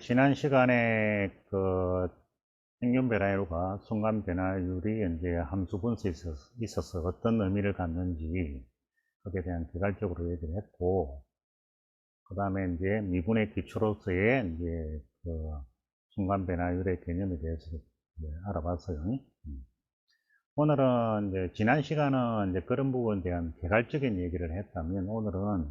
지난 시간에 그 평균 변화율과 순간 변화율이 이제 함수 분석에 있어서 어떤 의미를 갖는지 거기에 대한 개괄적으로 얘기를 했고, 그 다음에 이제 미분의 기초로서의 이제 그 순간 변화율의 개념에 대해서 이제 알아봤어요. 오늘은 이제 지난 시간은 이제 그런 부분에 대한 개괄적인 얘기를 했다면, 오늘은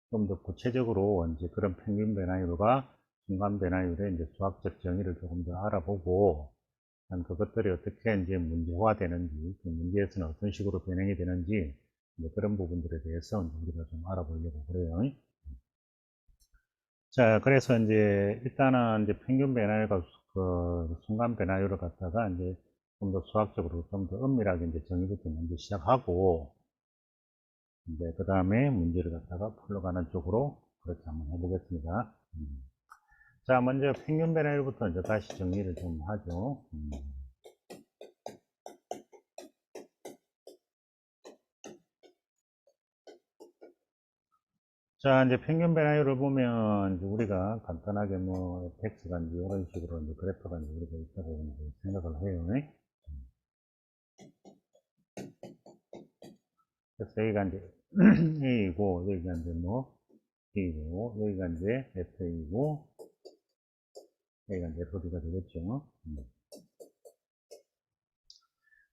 좀 더 구체적으로 이제 그런 평균 변화율과 순간 변화율의 이제 수학적 정의를 조금 더 알아보고, 그것들이 어떻게 이제 문제화 되는지, 그 문제에서는 어떤 식으로 변형이 되는지, 이제 그런 부분들에 대해서 우리가 좀 알아보려고 그래요. 자, 그래서 이제 일단은 이제 평균 변화율과 그 순간 변화율을 갖다가 이제 좀 더 수학적으로 좀 더 엄밀하게 이제 정의부터 먼저 시작하고, 이제 그 다음에 문제를 갖다가 풀러가는 쪽으로 그렇게 한번 해보겠습니다. 자, 먼저 평균 변화율부터 이제 다시 정리를 좀 하죠. 자, 이제 평균 변화율을 보면 이제 우리가 간단하게 뭐 fx가 이제 이런 식으로 이제 그래프가 이제 우리가 있다고 이제 생각을 해요. 그래서 여기가 이제 A이고, 여기가 이제 뭐 B이고, 여기가 이제 FA이고, 여기가 이제 FB가 되겠죠.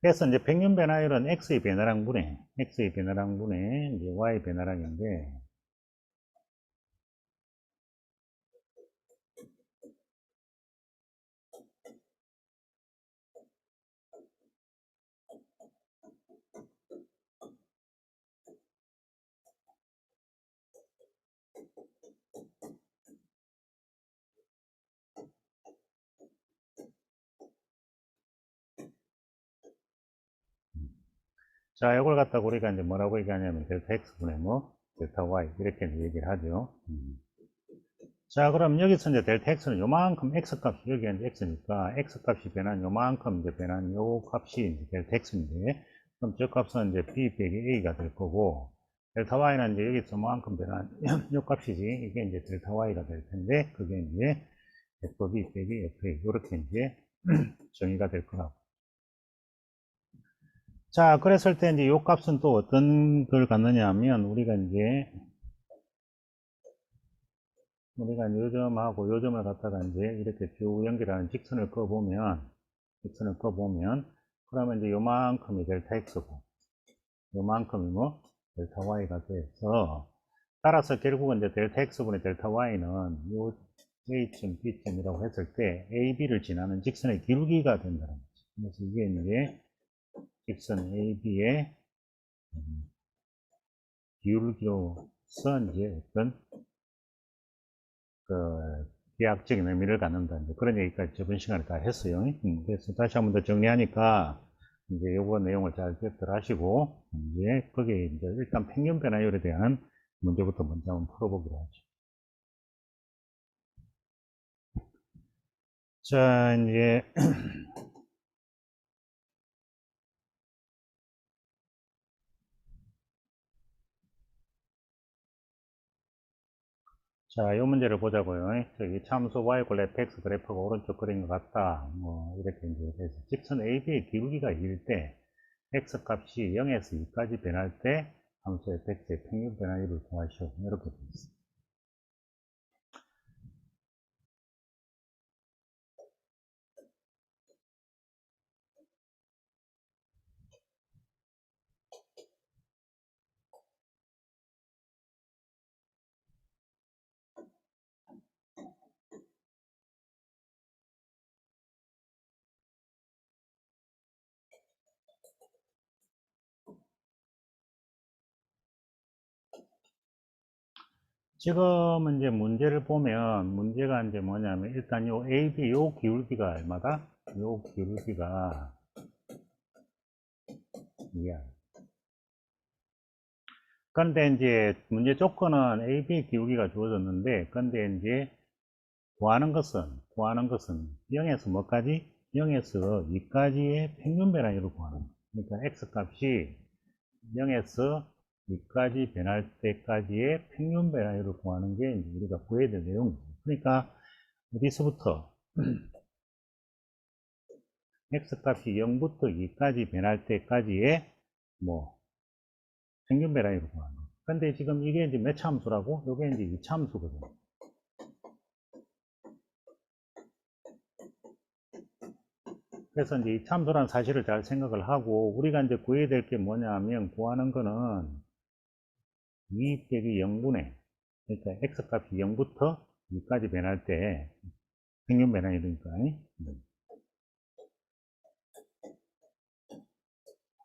그래서 이제 평균 변화율은 X의 변화량 분의, X의 변화량 분의 이제 Y 변화량인데, 자, 이걸 갖다가 우리가 이제 뭐라고 얘기하냐면 델타 X분의 뭐, 델타 Y, 이렇게 얘기를 하죠. 자, 그럼 여기서 이제 델타 X는 요만큼 X 값이, 여기가 이제 X니까, X 값이 변한 요만큼 이제 변한 요 값이 이제 델타 X인데, 그럼 저 값은 이제 B 빼기 A가 될 거고, 델타 Y는 이제 여기서 요만큼 변한 요 값이지, 이게 이제 델타 Y가 될 텐데, 그게 이제 FB 빼기 FA, 요렇게 이제 정의가 될 거라고. 자, 그랬을 때 이제 요 값은 또 어떤 걸 갖느냐 하면, 우리가 이제 요점하고 요점을 갖다가 이제 이렇게 쭉 연결하는 직선을 꺼보면, 그러면 이제 요만큼이 델타 X고, 요만큼이 뭐, 델타 Y가 돼서, 따라서 결국은 이제 델타 X분의 델타 Y는 요 A점, B점이라고 했을 때, AB를 지나는 직선의 기울기가 된다는 거죠. 그래서 이게 이제 직선 AB의 기울기로서 이제 어떤 그 비약적인 의미를 갖는다. 이제 그런 얘기까지 저번 시간에 다 했어요. 그래서 다시 한번 더 정리하니까 이제 요거 내용을 잘 기억들 하시고, 이제 거기에 이제 일단 평균 변화율에 대한 문제부터 먼저 한번 풀어보기로 하죠. 자, 이제 자, 이 문제를 보자고요. 저기 참수 y 꼴 fx 그래프가 오른쪽 그린 것 같다. 뭐 이렇게 이제 해서 직선 AB의 기울기가 2일 때 x 값이 0에서 2까지 변할 때 함수 fx의 평균 변화율을 구하시오. 이렇게 되어 있습니다. 지금 이제 문제를 보면 문제가 이제 뭐냐면 일단 요 AB 요 기울기가 얼마다? 요 기울기가 2R. 근데 이제 문제 조건은 AB 기울기가 주어졌는데, 근데 이제 구하는 것은 0에서 뭐까지? 0에서 2까지의 평균 변화율을 구하는 거예요. 그러니까 X 값이 0에서 2까지 변할 때까지의 평균 변화율을 구하는 게 이제 우리가 구해야 될 내용이죠. 그러니까 어디서부터 x값이 0부터 2까지 변할 때까지의 뭐 평균 변화율을 구하는 거. 근데 지금 이게 이제 몇 참수라고? 이게 이제 2참수거든. 그래서 이제 이 참수라는 사실을 잘 생각을 하고, 우리가 이제 구해야 될 게 뭐냐면, 구하는 거는 2 빼기 0분의, 그러니까 x값이 0부터 2까지 변할 때 평균 변화율이니까,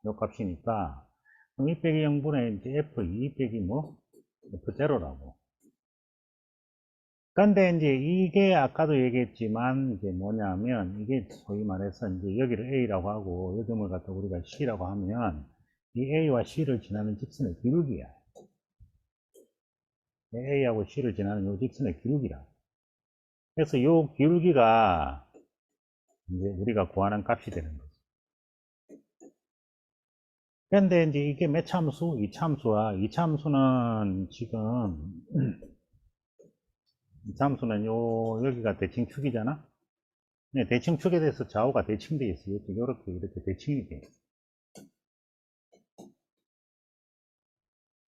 요 값이니까, 그럼 2 빼기 0분의 이제 f2 빼기 뭐? f0라고. 근데 이제 이게 아까도 얘기했지만, 이제 뭐냐면, 이게 소위 말해서 이제 여기를 A라고 하고, 요 점을 갖다 우리가 C라고 하면, 이 A와 C를 지나는 직선의 기울기야. A하고 C를 지나는 요 직선의 기울기라. 그래서 요 기울기가 이제 우리가 구하는 값이 되는 거죠. 근데 이제 이게 몇 참수? 이참수와 이참수는 지금 이참수는 여기가 대칭축이잖아. 네, 대칭축에 대해서 좌우가 대칭되어 있어요. 이렇게 대칭이 돼.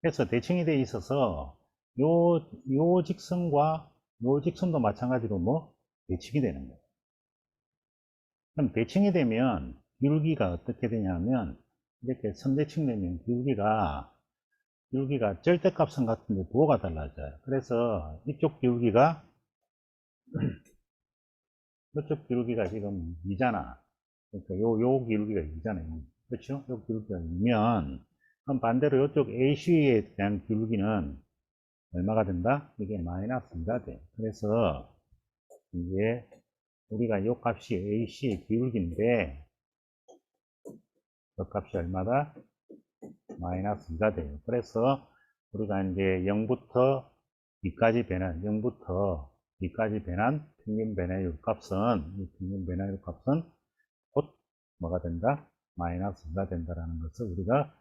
그래서 대칭이 돼 있어서 요 직선과 요 직선도 마찬가지로 뭐 대칭이 되는 거예요. 그럼 대칭이 되면 기울기가 어떻게 되냐면 이렇게 선대칭 되면 기울기가 절대값은 같은데 부호가 달라져요. 그래서 이쪽 기울기가 이쪽 기울기가 지금 2잖아. 그러니까 요 기울기가 2잖아요. 그렇죠? 요 기울기가 2면 그럼 반대로 이쪽 AC에 대한 기울기는 얼마가 된다? 이게 마이너스 2가 돼. 그래서 이제 우리가 요 값이 AC의 기울기인데 그 값이 얼마다? 마이너스 2가 돼요. 그래서 우리가 이제 0부터 2까지 변한, 0부터 2까지 변한 평균 변화율 값은, 이 평균 변화율 값은 곧 뭐가 된다? 마이너스 2가 된다라는 것을 우리가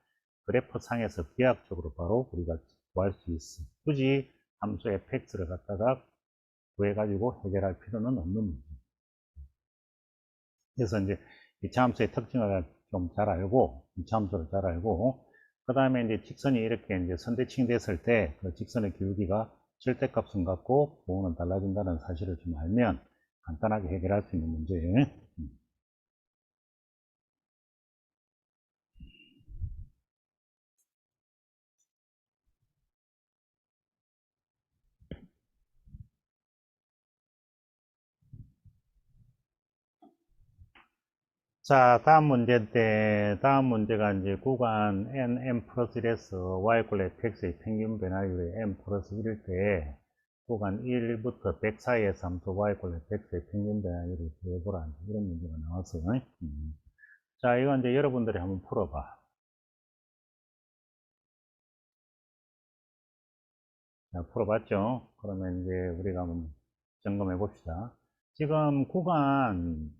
그래프 상에서 비약적으로 바로 우리가 구할 수 있어. 굳이 함수 fx를 갖다가 구해가지고 해결할 필요는 없는 문제. 그래서 이제 이차 함수의 특징을 좀 잘 알고, 이차 함수를 잘 알고, 그 다음에 이제 직선이 이렇게 이제 선대칭 됐을 때 그 직선의 기울기가 절대값은 같고 부호는 달라진다는 사실을 좀 알면 간단하게 해결할 수 있는 문제예요. 자, 다음 문제가 이제 구간 n 플러스 1에서 y 꼴 fx의 평균 변화율이 n 플러스 1일 때 구간 1부터 100 사이에서 함수 y 꼴 fx의 평균 변화율을 구해보라. 이런 문제가 나왔어요. 자, 이건 이제 여러분들이 한번 풀어봐. 자, 풀어봤죠? 그러면 이제 우리가 한번 점검해 봅시다. 지금 구간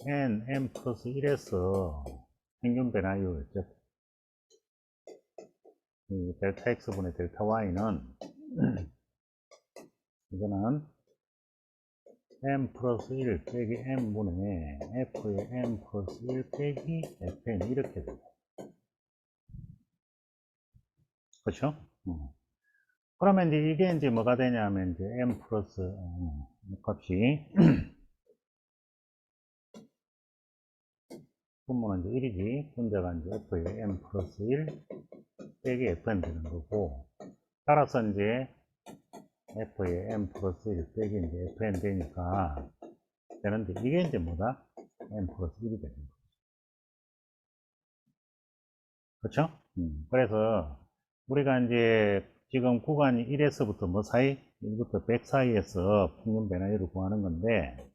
n 플러스 1에서 평균 변화율, 즉, 이 델타 x분의 델타 y는 이거는 n 플러스 1 빼기 n분의 f의 n 플러스 1 빼기 fn 이렇게 돼요. 그렇죠? 그러면 이제 이게 이제 뭐가 되냐면 이제 n 플러스 값이 분모는 이제 1이지. 분자가 이제 f의 n 플러스 1 빼기 fn 되는 거고, 따라서 이제 f의 n 플러스 1 빼기 이제 fn 되니까 되는데, 이게 이제 뭐다? n 플러스 1이 되는 거죠. 그렇죠? 그래서 우리가 이제 지금 구간이 1에서부터 뭐 사이? 1부터 100 사이에서 평균 변화율을 구하는 건데,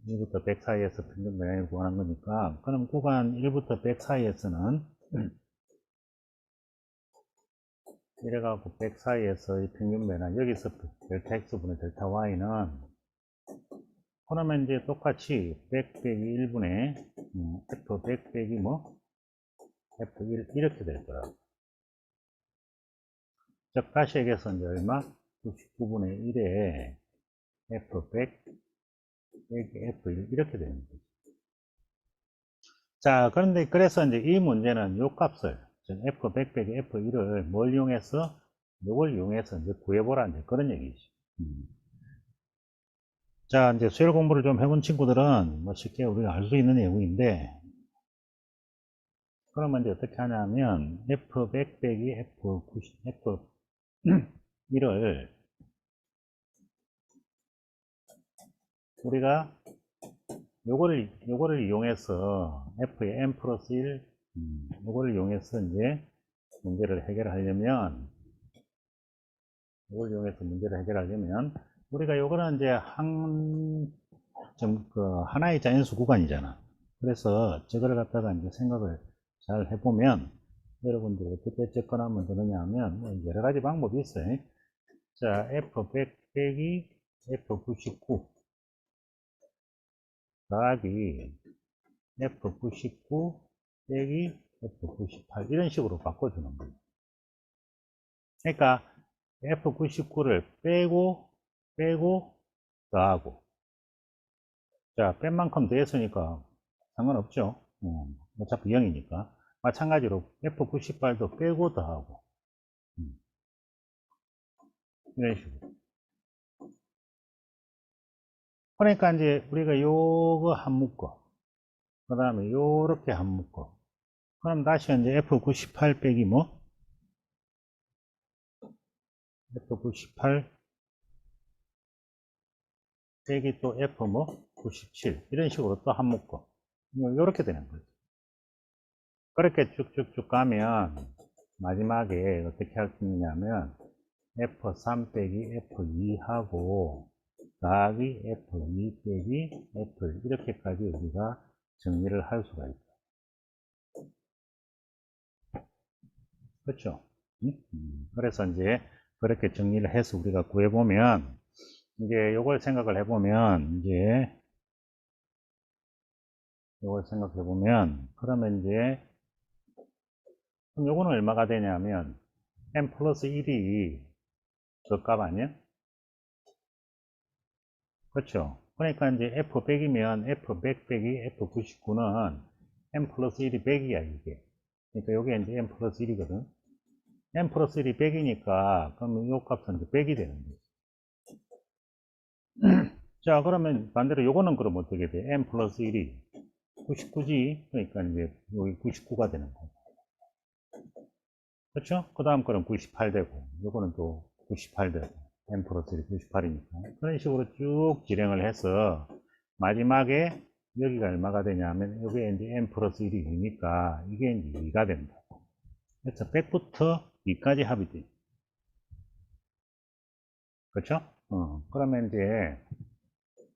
1부터 100 사이에서 평균 변화율을 구하는 거니까, 그럼 구간 1부터 100 사이에서는 이래갖고 100 사이에서 이 평균 변화, 여기서 델타 x분의 델타 y는, 그러면 이제 똑같이 100 빼기 1분의 f 100 빼기 뭐 f1 이렇게 될 거야. 즉 다시 얘기해서 이제 얼마? 99분의 1에 F100 빼기 F1 이렇게 되는 거죠. 자, 그런데 그래서 이제 이 문제는 요 값을, 즉 F100 빼기 F1을 뭘 이용해서, 요걸 이용해서 이제 구해보라, 이제 그런 얘기죠. 자, 이제 수열 공부를 좀 해본 친구들은 뭐 쉽게 우리가 알 수 있는 내용인데, 그러면 이제 어떻게 하냐면, F100 빼기 F90, F1을 우리가 요거를 이용해서 F의 n 플러스 1, 요거를 이용해서 이제 문제를 해결하려면, 우리가 요거는 이제 하나의 자연수 구간이잖아. 그래서 저거를 갖다가 이제 생각을 잘 해보면, 여러분들이 어떻게 접근하면 되느냐 하면, 뭐 여러 가지 방법이 있어요. 자, F100 빼기 F99 더하기 F99 빼기 F98 이런 식으로 바꿔주는 거예요. 그러니까 F99를 빼고 더하고, 자, 뺀 만큼 더했으니까 상관없죠. 어차피 0이니까. 마찬가지로 F98도 빼고 더하고, 이런 식으로. 그러니까 이제 우리가 요거 한 묶어, 그 다음에 요렇게 한 묶어. 그럼 다시 이제 F98 빼기 뭐? F98 빼기 또 F 뭐? 97 이런 식으로 또 한 묶어. 요렇게 되는 거죠. 그렇게 쭉쭉쭉 가면 마지막에 어떻게 할 수 있냐면 F3 빼기 F2하고 더하기 F2 빼기 F 이렇게까지 우리가 정리를 할 수가 있다. 그렇죠? 그래서 이제 그렇게 정리를 해서 우리가 구해보면, 이제 요걸 생각을 해보면, 그러면 이제 그럼 요거는 얼마가 되냐면 n 플러스 1이 저 값 아니야? 그렇죠? 그러니까 이제 F100이면 F100 빼기 F99는 n 플러스 1이 100이야 이게. 그러니까 요게 이제 n 플러스 1이거든. n 플러스 1이 100이니까 그러면 요 값은 이제 100이 되는 거지. 자, 그러면 반대로 요거는 그럼 어떻게 돼? n 플러스 1이 99지. 그러니까 이제 여기 99가 되는 거고. 그렇죠? 그 다음 거는 98 되고, 요거는 또 98 되고, n 플러스 1이 98이니까. 그런 식으로 쭉 진행을 해서, 마지막에 여기가 얼마가 되냐면, 여기에 이제 n 플러스 1이 2니까, 이게 이제 2가 된다. 그래서 100부터 2까지 합이 돼. 그렇죠? 그러면 이제,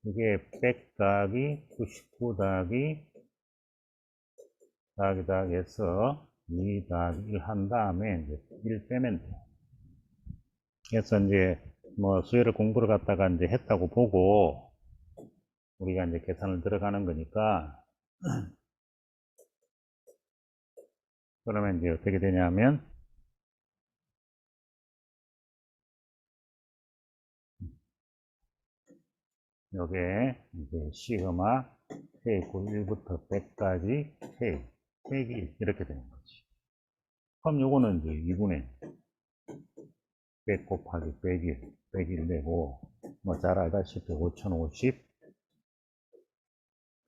이게 100 더하기 99 더하기 해서 2 더하기 1 한 다음에 이제 1 빼면 돼. 그래서 이제 뭐 수열을 공부를 갖다가 이제 했다고 보고 우리가 이제 계산을 들어가는 거니까 그러면 이제 어떻게 되냐면 요게 이제 시그마 k 고 1부터 100까지 k, k 1 이렇게 되는 거지. 그럼 요거는 이제 2분의 100 곱하기 101, 101 되고 뭐 잘 알다시피 5050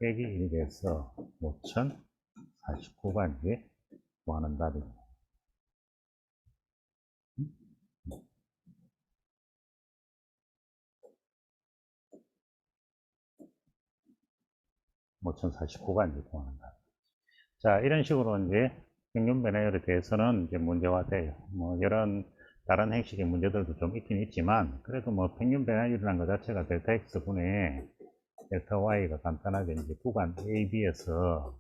빼기 1이 돼서 5049가 이제 구하는 답입니다. 5049가 이제 구하는 답. 자, 이런 식으로 이제 평균 변화율에 대해서는 이제 문제화 돼요. 뭐, 이런 다른 행식의 문제들도 좀 있긴 있지만, 그래도 뭐, 평균 변화율이라는 것 자체가 델타 X분의 델타 Y가 간단하게 이제 구간 AB에서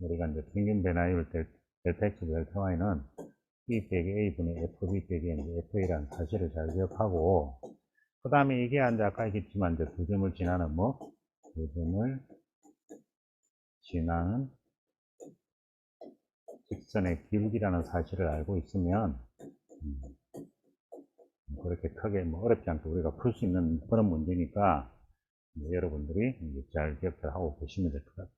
우리가 이제 평균 변화율 델타 X, 델타 Y는 B 빼기 A분의 FB 빼기 FA라는 사실을 잘 기억하고, 그 다음에 이게 이제 아까 얘기했지만 이제 두 점을 지나는 두 점을 지나는 직선의 기울기라는 사실을 알고 있으면 그렇게 크게 뭐 어렵지 않게 우리가 풀 수 있는 그런 문제니까 여러분들이 잘 기억을 하고 보시면 될 것 같아요.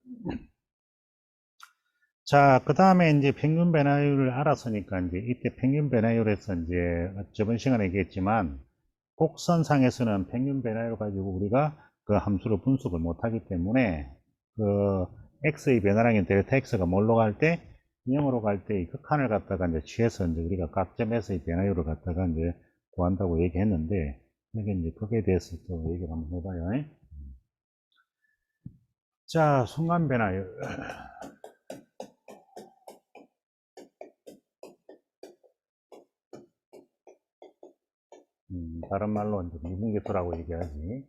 자, 그 다음에 이제 평균 변화율을 알았으니까 이제 이때 평균 변화율에서 이제 저번 시간에 얘기했지만 곡선상에서는 평균 변화율 가지고 우리가 그 함수를 분석을 못하기 때문에 그 x의 변화량인 델타 x가 뭘로 갈 때 0으로 갈 때 이 극한을 갖다가 이제 취해서 이제 우리가 각 점에서의 변화율을 갖다가 이제 구한다고 얘기했는데 이게 이제 그게 대해서 또 얘기를 한번 해봐요. 자, 순간 변화율. 다른 말로 이제 미분계수라고 얘기하지.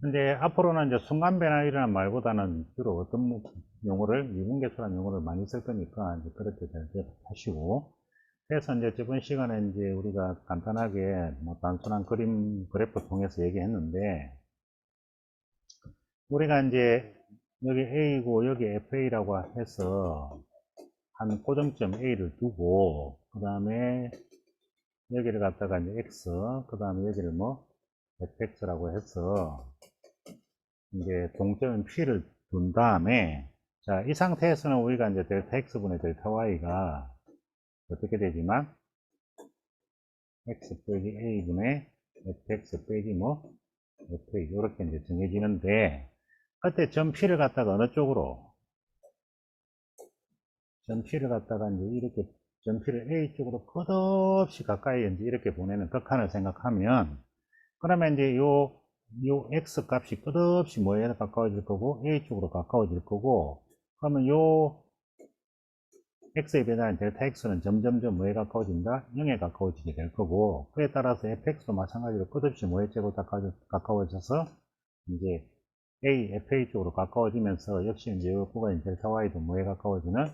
근데 앞으로는 이제 순간 변화율이라는 말보다는 주로 어떤 용어를 미분계수라는 용어를 많이 쓸 거니까 이제 그렇게 잘 기억하시고. 그래서 이제 저번 시간에 이제 우리가 간단하게 뭐 단순한 그래프 통해서 얘기했는데 우리가 이제 여기 A고 여기 FA라고 해서 한 고정점 A를 두고 그 다음에 여기를 갖다가 이제 X 그 다음에 여기를 뭐 fx라고 해서 이제 동점인 P를 둔 다음에 자, 이 상태에서는 우리가 이제 델타 X분의 델타 Y가 어떻게 되지만 X 빼기 A분의 fx 빼기 뭐 FA 이렇게 이제 정해지는데 그때 점 P를 갖다가 어느 쪽으로 점 P를 갖다가 이제 이렇게 점 P를 A 쪽으로 끝없이 가까이 이제 이렇게 보내는 극한을 생각하면 그러면 이제 요 x 값이 끝없이 뭐에 가까워질 거고 a 쪽으로 가까워질 거고 그러면 요 x에 변하는 델타 x는 점점점 뭐에 가까워진다? 0에 가까워지게 될 거고 그에 따라서 fx도 마찬가지로 끝없이 뭐에 쪽으로 가까워져서 이제 a, fa 쪽으로 가까워지면서 역시 이제 요 구간인 델타 y도 뭐에 가까워지는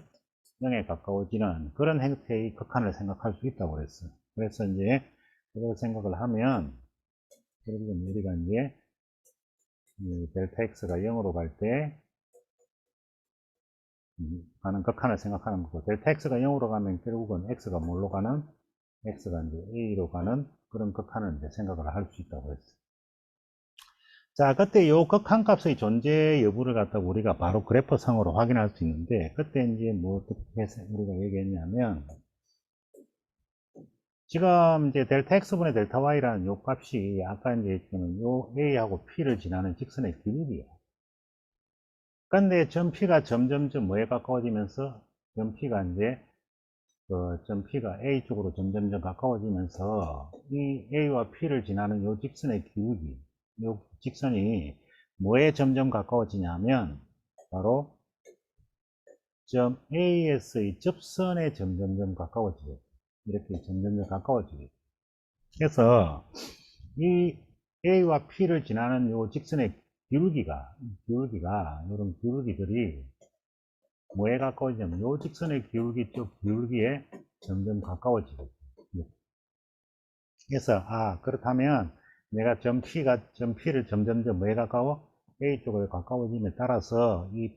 0에 가까워지는 그런 형태의 극한을 생각할 수 있다고 그랬어요. 그래서 이제 그걸 생각을 하면 결국은 우리가 이제 델타 x가 0으로 갈 때 가는 극한을 생각하는 거고 델타 x가 0으로 가면 결국은 x가 뭘로 가는 x가 이제 a로 가는 그런 극한을 이제 생각을 할 수 있다고 했어요. 자, 그때 요 극한 값의 존재 여부를 갖다가 우리가 바로 그래프 상으로 확인할 수 있는데 그때 이제 뭐 어떻게 해서 우리가 얘기했냐면 지금 이제 델타 x분의 델타 y라는 요 값이 아까 이제 있는 요 a하고 p를 지나는 직선의 기울기예요. 근데 점 P가 점점점 뭐에 가까워지면서 점 P가 이제 점 P가 A 쪽으로 점점점 가까워지면서 이 A와 P를 지나는 요 직선의 기울기, 요 직선이 뭐에 점점 가까워지냐면 바로 점 AS의 접선에 점점점 가까워지게 이렇게 점점점 가까워지게. 그래서 이 A와 P를 지나는 요 직선의 기울기가 이런 기울기들이 뭐에 가까워지냐면 요 직선의 기울기 쪽 기울기에 점점 가까워지고 그래서 그렇다면 내가 점 P를 점점점 뭐에 가까워? A 쪽으로 가까워짐에 따라서 이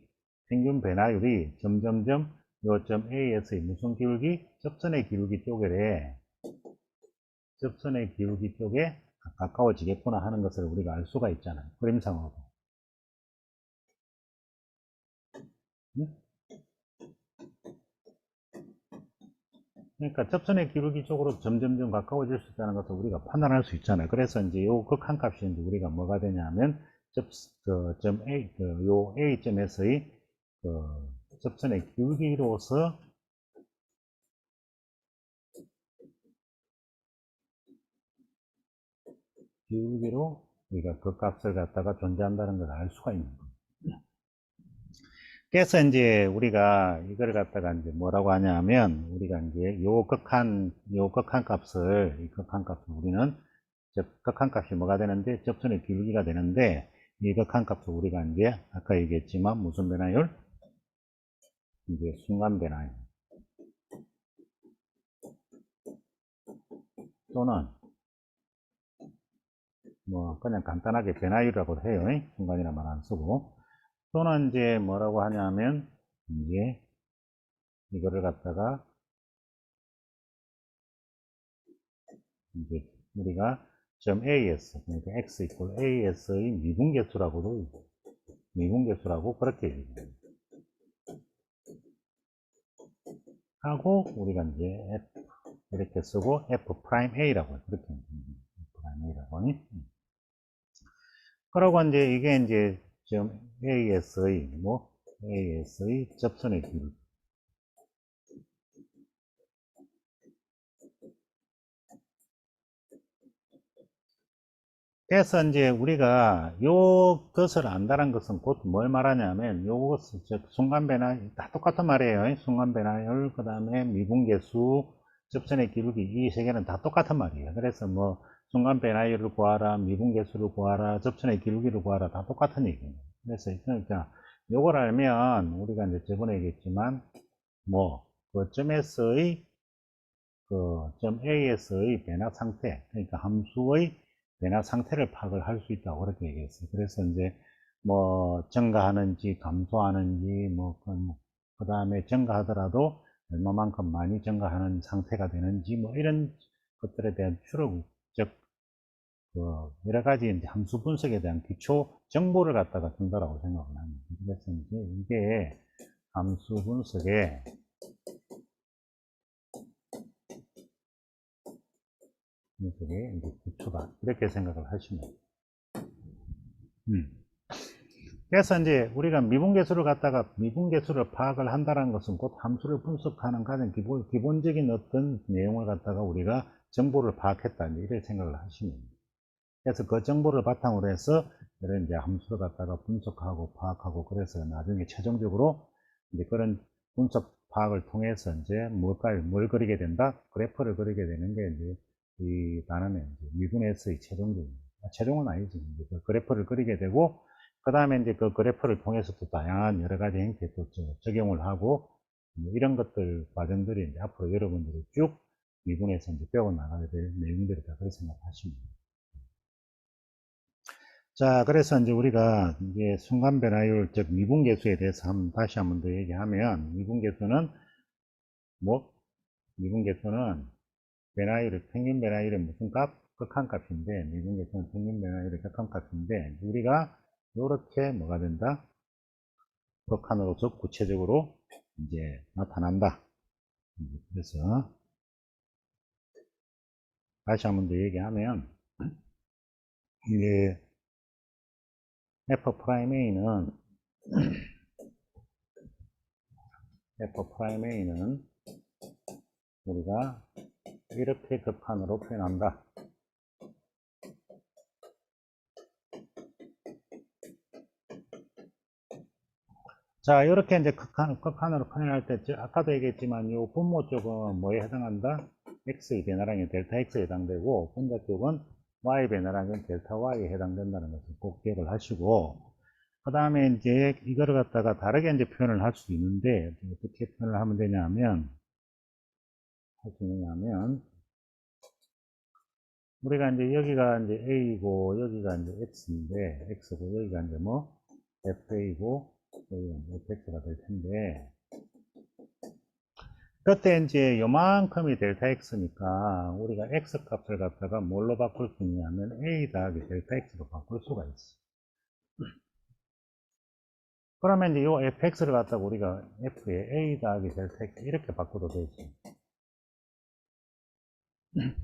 평균 변화율이 점점점 요 점 A에서의 무슨 기울기? 접선의 기울기 쪽에 가까워지겠구나 하는 것을 우리가 알 수가 있잖아요. 그림상으로. 응? 그러니까 접선의 기울기 쪽으로 점점점 가까워질 수 있다는 것을 우리가 판단할 수 있잖아요. 그래서 이제 요 극한 값이 이제 우리가 뭐가 되냐면 점 A, 요 A점에서의 접선의 기울기로서 기울기로 우리가 그 값을 갖다가 존재한다는 걸 알 수가 있는 거예요. 그래서 이제 우리가 이걸 갖다가 이제 뭐라고 하냐면 우리가 이제 요 극한 값을 이 극한 값을 우리는 극한 값이 뭐가 되는데 접선의 기울기가 되는데 이 극한 값을 우리가 이제 아까 얘기했지만 무슨 변화율? 이제 순간 변화율 또는 뭐 그냥 간단하게 변화율이라고 해요. 순간이라 말 안 쓰고 또는 이제 뭐라고 하냐면 이제 이거를 갖다가 이제 우리가 점 AS, 그러니까 x 이퀄 AS의 미분계수라고 그렇게 얘기해요. 하고 우리가 이제 F 이렇게 쓰고 F 프라임 A라고 해요. 그렇게 F 프라임 A라고 하니. 그러고 이제 이게 이제 점 AS의 접선의 길이. 그래서 이제 우리가 요것을 안다는 것은 곧 뭘 말하냐면 요것을 즉 순간배나 다 똑같은 말이에요. 순간배나율 그 다음에 미분계수 접선의 기울기 이 세 개는 다 똑같은 말이에요. 그래서 뭐 순간배나율을 구하라, 미분계수를 구하라, 접선의 기울기를 구하라 다 똑같은 얘기예요. 그래서 그러니까 요걸 알면 우리가 이제 저번에 얘기했지만 뭐 그 점에서의 그 점 A에서의 변화 상태, 그러니까 함수의 변화 상태를 파악을 할 수 있다고 그렇게 얘기했어요. 그래서 이제 뭐 증가하는지 감소하는지 그 다음에 증가하더라도 얼마만큼 많이 증가하는 상태가 되는지 뭐 이런 것들에 대한 추론, 즉 여러 가지 이제 함수 분석에 대한 기초 정보를 갖다가 준다라고 생각을 합니다. 그래서 이제 이게 함수 분석의 분석의 이제 기초다 이렇게 생각을 하시면 돼요. 그래서 이제 우리가 미분계수를 갖다가 미분계수를 파악을 한다는 것은 곧 함수를 분석하는 가장 기본적인 어떤 내용을 갖다가 우리가 정보를 파악했다 이렇게 생각을 하시면 됩니다. 그래서 그 정보를 바탕으로 해서 이런 이제 함수를 갖다가 분석하고 파악하고 그래서 나중에 최종적으로 이제 그런 분석 파악을 통해서 이제 뭘 그리게 된다? 그래프를 그리게 되는 게 이제 이 단원의 미분에서의 최종은 아니지. 이제 그 그래프를 그리게 되고 그 다음에 이제 그 그래프를 통해서 또 다양한 여러 가지 형태에 또 적용을 하고 이런 것들 과정들이 이제 앞으로 여러분들이 쭉 미분에서 이제 배워 나가야 될 내용들이다 그렇게 생각하시면 됩니다. 자, 그래서 이제 우리가 이제 순간 변화율, 즉 미분계수에 대해서 다시 한번 더 얘기하면, 미분계수는 변화율의 평균 변화율의 무슨 값? 극한값인데, 미분계수는 평균 변화율의 극한값인데, 우리가 이렇게 뭐가 된다? 극한으로서 구체적으로 이제 나타난다. 그래서 다시 한번 더 얘기하면, 이게 F'A는 우리가 이렇게 극한으로 표현한다. 자, 이렇게 이제 극한으로 표현할 때, 아까도 얘기했지만, 이 분모 쪽은 뭐에 해당한다? X의 변화량이 델타 X에 해당되고, 분자 쪽은 Y 변화량이 델타 Y에 해당된다는 것을 꼭 기억을 하시고, 그 다음에 이제 이거를 갖다가 다르게 이제 표현을 할 수 있는데, 어떻게 표현을 하면 되냐면, 우리가 이제 여기가 이제 A고, 여기가 이제 X고, 여기가 이제 FA고, 여기가 FX가 될 텐데, 그때 이제 요만큼이 델타 X니까, 우리가 X 값을 갖다가 뭘로 바꿀 수 있냐면, A 더하기 델타 X로 바꿀 수가 있어. 그러면 이제 요 fx를 갖다가 우리가 f에 a 더하기 델타 x 이렇게 바꿔도 되지.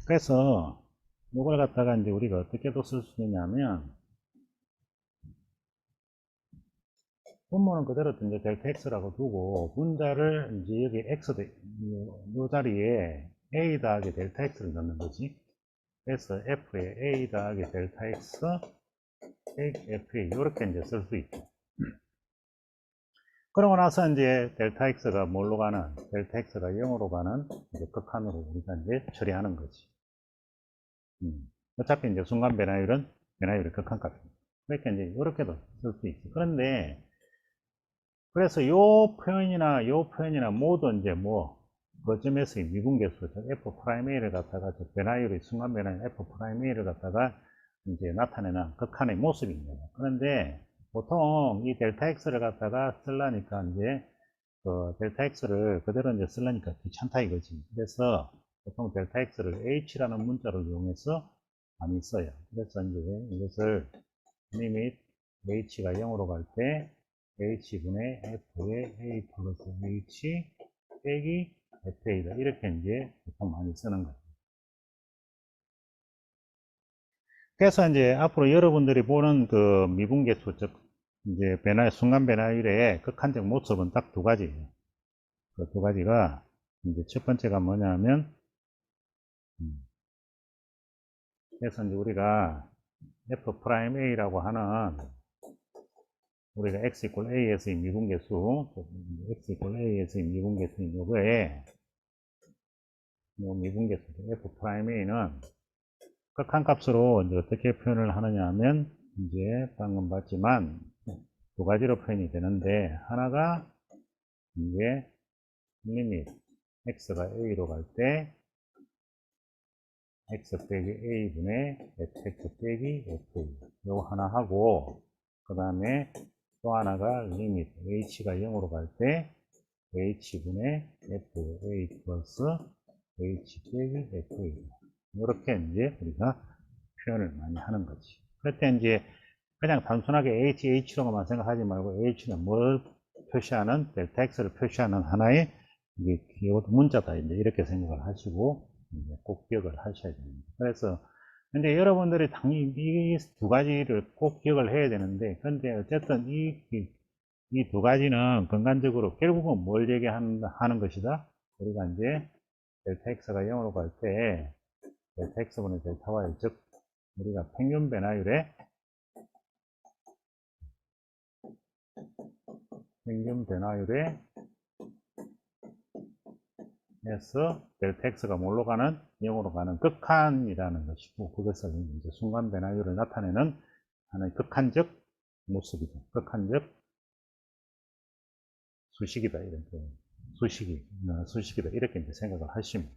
그래서 이걸 갖다가 이제 우리가 어떻게 또 쓸 수 있냐면 분모는 그대로 이제 델타 x라고 두고 분자를 이제 여기 요 자리에 a 더하기 델타 x를 넣는 거지. 그래서 f에 a 더하기 델타 x fa 이렇게 이제 쓸 수 있고. 그러고 나서 이제 델타 x가 뭘로 가는? 델타 x가 0으로 가는 이제 극한으로 우리가 이제 처리하는 거지. 어차피 이제 순간 변화율의 극한값입니다. 그러니까 이제 이렇게도 쓸 수 있어. 그런데 그래서 요 표현이나 모두 이제 그 점에서의 미분계수, F'A를 갖다가 변화율의 순간 변화율 F'A를 갖다가 이제 나타내는 극한의 모습입니다. 그런데 보통 이 델타 X를 갖다가 쓰려니까 이제 그 델타 x를 그대로 이제 쓰려니까 귀찮다 이거지. 그래서 보통 델타 x를 h라는 문자를 이용해서 많이 써요. 그래서 이제 이것을 리밋 h가 0으로 갈 때 h분의 f의 a 플러스 h 빼기 fa다. 이렇게 이제 보통 많이 쓰는 거예요. 그래서 이제 앞으로 여러분들이 보는 그 미분계수, 즉, 이제 순간 변화율의 극한적 모습은 딱 두 가지예요. 그 두 가지가, 이제 첫 번째가 뭐냐면, 그래서 이제 우리가 f'a라고 하는, 우리가 x 이퀄 a에서의 미분계수, x 이퀄 a에서의 미분계수인 요거에, 요 미분계수, f'a는 극한값으로 이제 어떻게 표현을 하느냐 하면, 이제 방금 봤지만, 두 가지로 표현이 되는데, 하나가, 이제, 리밋 x가 a로 갈 때, x 빼기 a분의 fx 빼기 fa. 요거 하나 하고, 그 다음에 또 하나가 리밋 h가 0으로 갈 때, h분의 fa 플러스 h 빼기 fa. 이렇게 이제 우리가 표현을 많이 하는 거지. 그럴 때 이제 그냥 단순하게 h로만 생각하지 말고 h는 뭘 표시하는, 델타 x를 표시하는 하나의 이게 문자다. 이제 이렇게 생각을 하시고 이제 꼭 기억을 하셔야 됩니다. 그래서 근데 여러분들이 당연히 이 두 가지를 꼭 기억을 해야 되는데, 근데 어쨌든 이 두 가지는 근간적으로 결국은 뭘 얘기하는 것이다. 우리가 이제 델타 x가 0으로 갈 때 델타 x분의 델타 y, 즉 우리가 평균 변화율의 에서 델타 x가 뭘로 가는? 0으로 가는 극한이라는 것이고, 그것을 이제 순간 변화율을 나타내는 하나의 극한적 모습이다. 극한적 수식이다. 이렇게 수식이다. 이렇게 이제 생각을 하시면.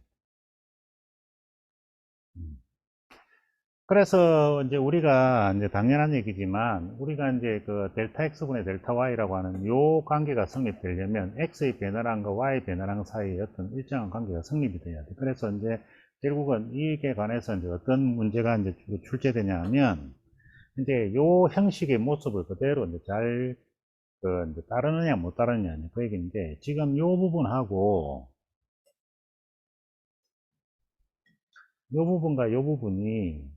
그래서 이제 우리가 이제 당연한 얘기지만, 우리가 이제 그 델타 x분의 델타 y라고 하는 요 관계가 성립되려면 x의 변화량과 y의 형량 사이에 어떤 일정한 관계가 성립이 돼야 돼. 그래서 이제 결국은 이게 관해서 이제 어떤 문제가 이제 출제되냐 하면, 이제 요 형식의 모습을 그대로 이제 잘 이제 따르느냐 못 따르느냐 그 얘기인데, 지금 요 부분하고 요 부분과 요 부분이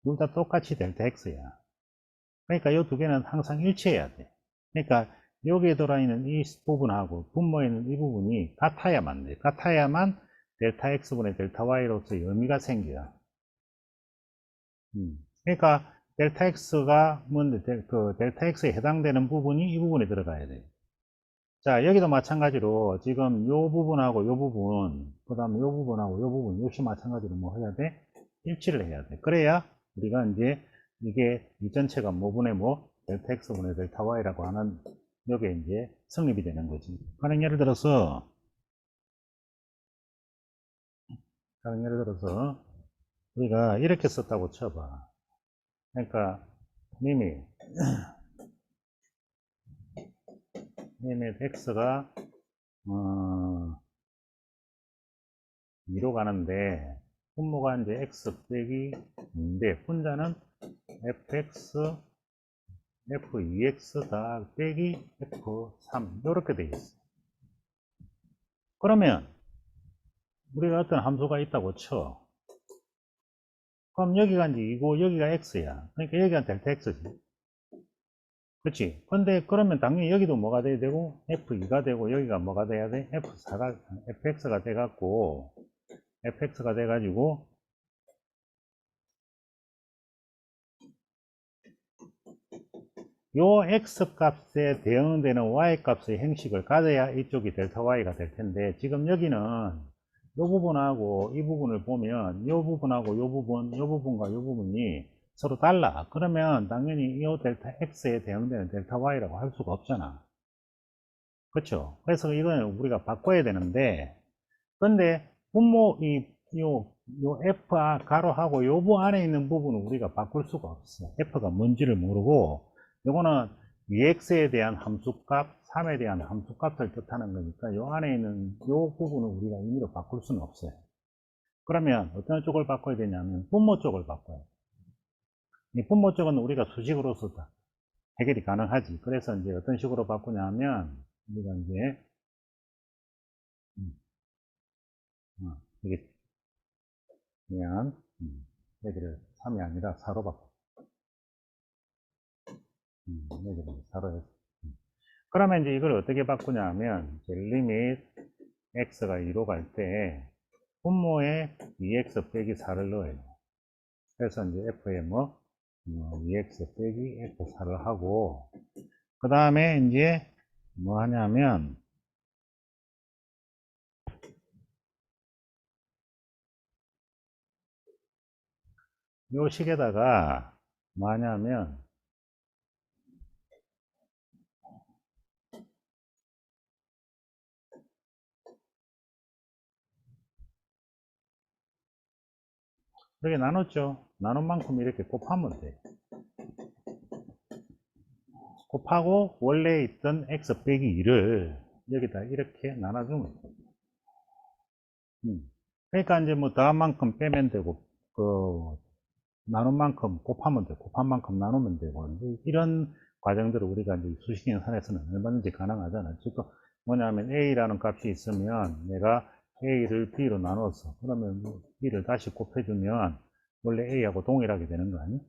둘 다 똑같이 델타 x야. 그러니까 이 두 개는 항상 일치해야 돼. 그러니까 여기에 들어있는 이 부분하고 분모에 있는 이 부분이 같아야만 돼. 같아야만 델타 x분의 델타 y로서의 의미가 생겨요. 그러니까 델타 x가 뭔데, 그 델타 x에 해당되는 부분이 이 부분에 들어가야 돼. 자, 여기도 마찬가지로 지금 요 부분하고 요 부분, 그 다음에 요 부분하고 요 부분, 역시 마찬가지로 뭐 해야 돼? 일치를 해야 돼. 그래야 우리가 이제 이게 이 전체가 뭐분의 뭐, 델타 x분의 델타 y라고 하는 요게 이제 성립이 되는 거지. 가령 예를 들어서 우리가 이렇게 썼다고 쳐봐. 그러니까 리밋 x가 2로 가는데 분모가 이제 x 빼기 인데 분자는 fx f2x 다 빼기 f3 이렇게 되어 있어. 그러면 우리가 어떤 함수가 있다고 쳐. 그럼 여기가 이제 2고 여기가 x야. 그러니까 여기가 델타 x지. 그렇지? 근데 그러면 당연히 여기도 뭐가 돼야 되고 f2가 되고 여기가 뭐가 돼야 돼? fx가 돼갖고 fx가 돼가지고 요 x값에 대응되는 y값의 형식을 가져야 이쪽이 델타 y가 될 텐데, 지금 여기는 요 부분하고 이 부분을 보면 요 부분하고 요 부분과 요 부분이 서로 달라. 그러면 당연히 요 델타 x에 대응되는 델타 y라고 할 수가 없잖아. 그렇죠? 그래서 이거는 우리가 바꿔야 되는데, 근데 분모 요 f 가로하고 요 부 안에 있는 부분은 우리가 바꿀 수가 없어. f가 뭔지를 모르고, 요거는 EX에 대한 함수값, 3에 대한 함수값을 뜻하는 거니까 요 안에 있는 요 부분을 우리가 임의로 바꿀 수는 없어요. 그러면 어떤 쪽을 바꿔야 되냐면 분모 쪽을 바꿔요. 이 분모 쪽은 우리가 수식으로서 다 해결이 가능하지. 그래서 이제 어떤 식으로 바꾸냐면 우리가 이제 이게 그냥 여기를 3이 아니라 4로 바꿔. 여기를 4로 해서. 그러면 이제 이걸 어떻게 바꾸냐면 리밋 x가 2로 갈 때 분모에 2x 빼기 4를 넣어요. 그래서 이제 f에 2x 빼기 f4를 하고 그 다음에 이제 뭐 하냐면 요 식에다가 뭐 하냐면 이렇게 나눴죠. 나눈 만큼 이렇게 곱하면 돼요. 곱하고 원래 있던 x 빼기 2를 여기다 이렇게 나눠주면 돼요. 그러니까 이제 뭐 더한 만큼 빼면 되고 그 나눈 만큼 곱하면 되고 곱한 만큼 나누면 되고 이런 과정들을 우리가 이제 수식인산에서는 얼마든지 가능하잖아요. 지금 뭐냐면 a라는 값이 있으면 내가 a를 b로 나눠서 그러면 b를 다시 곱해주면 원래 a하고 동일하게 되는 거 아니?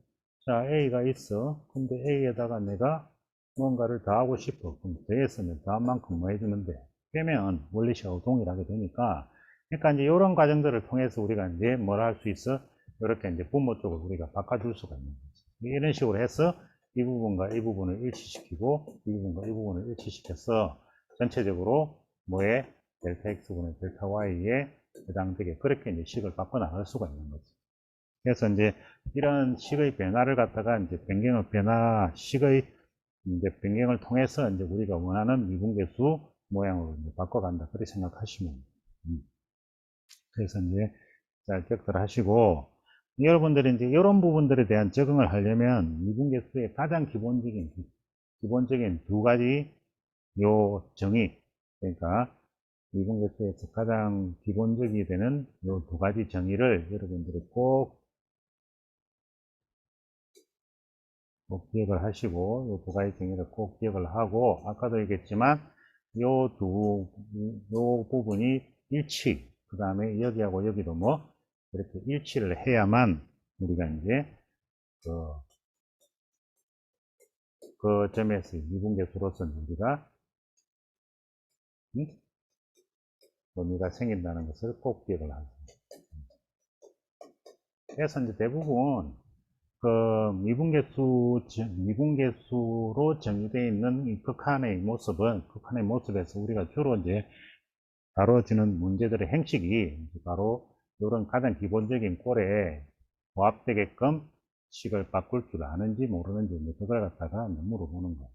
자, a가 있어. 근데 a에다가 내가 뭔가를 더하고 싶어. 그럼 더했으면 더한 만큼 뭐 해주면 돼? 빼면 원래 식하고 동일하게 되니까 그러니까 이제 이런 과정들을 통해서 우리가 이제 뭘 할 수 있어? 이렇게 이제 분모 쪽을 우리가 바꿔줄 수가 있는 거지. 이런 식으로 해서 이 부분과 이 부분을 일치시키고 이 부분과 이 부분을 일치시켜서 전체적으로 뭐에 델타 x분의 델타 y에 해당되게 그렇게 이제 식을 바꿔 나갈 수가 있는 거지. 그래서 이제 이런 식의 변화를 갖다가 이제 변경의 변화, 식의 이제 변경을 통해서 이제 우리가 원하는 미분계수 모양으로 이제 바꿔간다. 그렇게 생각하시면. 그래서 이제 잘 기억들 하시고, 여러분들이 이제 이런 부분들에 대한 적응을 하려면 미분계수의 가장 기본적인 두 가지 요 정의, 그러니까 미분계수에서 가장 기본적이 되는 요 두 가지 정의를 여러분들이 꼭 기억을 하시고, 요 두 가지 정의를 꼭 기억을 하고, 아까도 얘기했지만, 요 부분이 일치, 그 다음에 여기하고 여기도 뭐, 이렇게 일치를 해야만 우리가 이제 그, 그 점에서 미분계수로서는 우리가 의미가 생긴다는 것을 꼭 기억을 하십니다. 그래서 이제 대부분 그 미분계수로 정의되어 있는 이 극한의 모습에서 우리가 주로 이제 다뤄지는 문제들의 행식이 바로 이런 가장 기본적인 꼴에 부합되게끔 식을 바꿀 줄 아는지 모르는지 이제 그걸 갖다가 물어보는 거예요.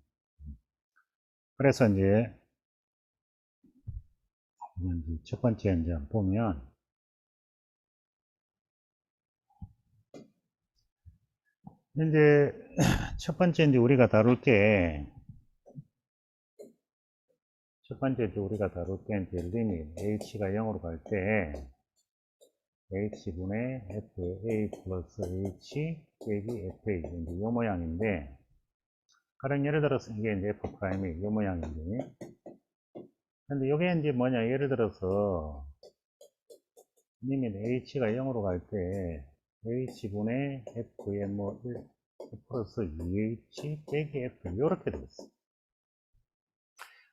그래서 이제 첫 번째 이제 보면 이제 첫 번째 이제 우리가 다룰 게 첫 번째 이제 우리가 다룰 게 이제 리밋 h가 0으로 갈 때 h분의 fa 플러스 h 빼기 fa 이제 이 모양인데 가령 예를 들어서 이게 이제 f 프라임이 이 모양인데 근데 이게 이제 뭐냐 예를 들어서 리밋 h가 0으로 갈 때 h분의 f의 뭐 1 플러스 2h 빼기 f 이렇게 되겠어.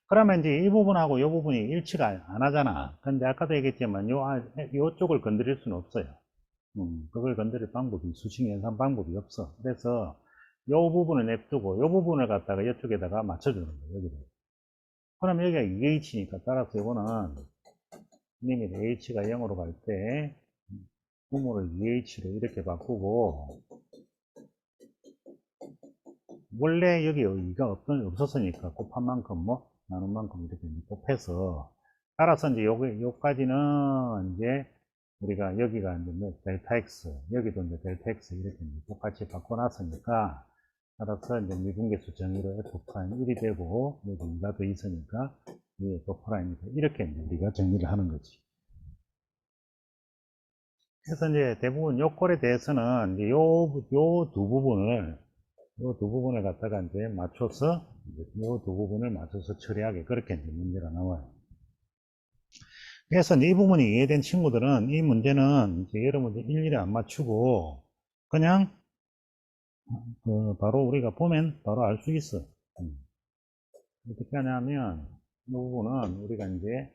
그러면 이제 이 부분하고 이 부분이 일치가 안 하잖아. 근데 아까도 얘기했지만 요쪽을 건드릴 수는 없어요. 그걸 건드릴 방법이 수식 연산 방법이 없어. 그래서 요 부분을 냅두고 요 부분을 갖다가 이쪽에다가 맞춰주는 거예요. 여기다. 그럼 여기가 2h니까 따라서 이거는 리밋 h가 0으로 갈 때 분모를 2h로 이렇게 바꾸고 원래 여기 2가 없었으니까 곱한 만큼 뭐 나눈 만큼 이렇게 곱해서 따라서 이제 요까지는 이제 우리가 여기가 이제 델타 x 여기도 이제 델타 x 이렇게 똑같이 바꿔놨으니까 따라서 이제 미분계수 정의로 f'1이 되고, 여기 2가 더 있으니까, 이 f', 이렇게 이제 우리가 정리를 하는 거지. 그래서 이제 대부분 요 꼴에 대해서는 이제 요 두 부분을 갖다가 이제 맞춰서, 요 두 부분을 맞춰서 처리하게, 그렇게 이제 문제가 나와요. 그래서 이 부분이 이해된 친구들은 이 문제는 이제 여러분들 일일이 안 맞추고, 그냥, 바로 우리가 보면 바로 알 수 있어. 어떻게 하냐면, 이 부분은 우리가 이제,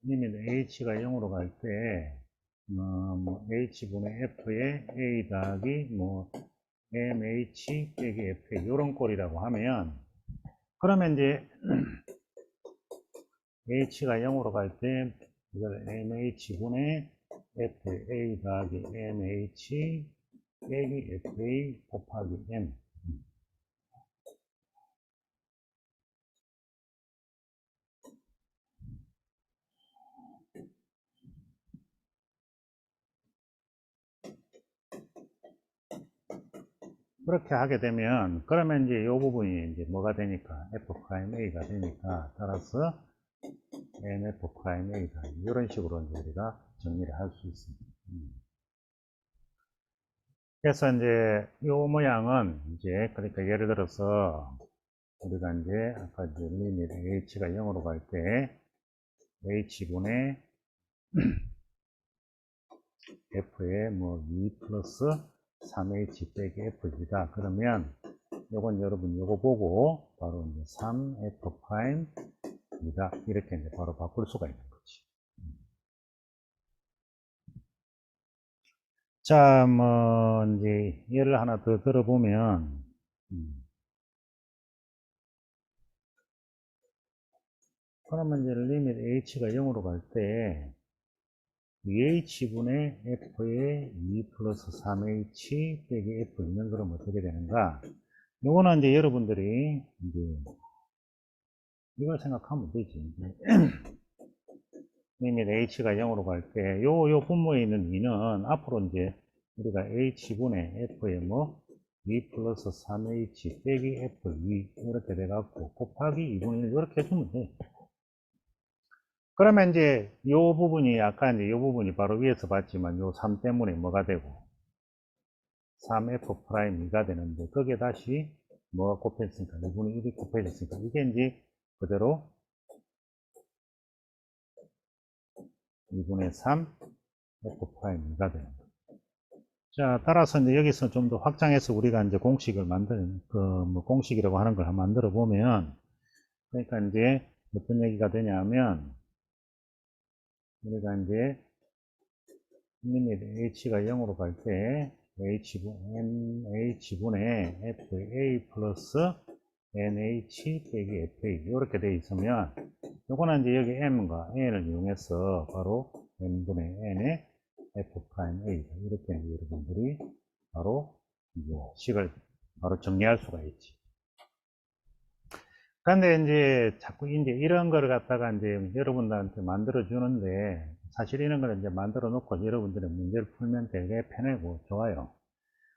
리밋 h가 0으로 갈 때, 뭐, h분의 f에 a 더하기, 뭐, mh 빼기 f, 요런 꼴이라고 하면, 그러면 이제, h가 0으로 갈 때, 이걸 mh분의 fa 더하기 mh 빼기 fa 곱하기 m. 그렇게 하게 되면, 그러면 이제 이 부분이 이제 뭐가 되니까, f'a가 되니까, 따라서 nf'a다. 이런 식으로 이제 우리가 정리를 할 수 있습니다. 그래서 이제 이 모양은 이제, 그러니까 예를 들어서, 우리가 이제, 아까 이제 리밋 h가 0으로 갈 때, h분의 f에 뭐 2 플러스 3h 빼기 f이다. 그러면 요건 여러분 요거 보고 바로 이제 3f 프라임이다. 이렇게 이제 바로 바꿀 수가 있는 거지. 자, 뭐 이제 예를 하나 더 들어보면, 그러면 이제 리밋 h가 0으로 갈 때, 2h분의 f에 2 플러스 3h 빼기 f면 그럼 어떻게 되는가? 요거는 이제 여러분들이 이제 이걸 생각하면 되지. 리밋 h가 0으로 갈 때, 요 분모에 있는 2는 앞으로 이제 우리가 h분의 f에 뭐 2 플러스 3h 빼기 f 2 이렇게 돼갖고 곱하기 2분의 1 이렇게 해주면 돼. 그러면 이제 요 부분이 아까 이제 요 부분이 바로 위에서 봤지만 요 3 때문에 뭐가 되고 3f 프라임 2가 되는데 거기에 다시 뭐가 곱했으니까 2분의 1이 곱해졌으니까 이게 이제 그대로 2분의 3 f 프라임 2가 되는 거예요. 자, 따라서 이제 여기서 좀 더 확장해서 우리가 이제 공식을 뭐 공식이라고 하는 걸 한번 만들어 보면, 그러니까 이제 어떤 얘기가 되냐면, 우리가 이제 리밋 h가 0으로 갈 때, h분의 fa 플러스 nh 빼기 fa, 이렇게 돼 있으면, 요거는 이제 여기 m과 n을 이용해서 바로 n분의 n의 f'A, 이렇게 이제 여러분들이 바로 이제 식을 바로 정리할 수가 있지. 근데 이제 자꾸 이제 이런 거를 갖다가 이제 여러분들한테 만들어 주는데, 사실 이런 걸 이제 만들어 놓고 여러분들의 문제를 풀면 되게 편하고 좋아요.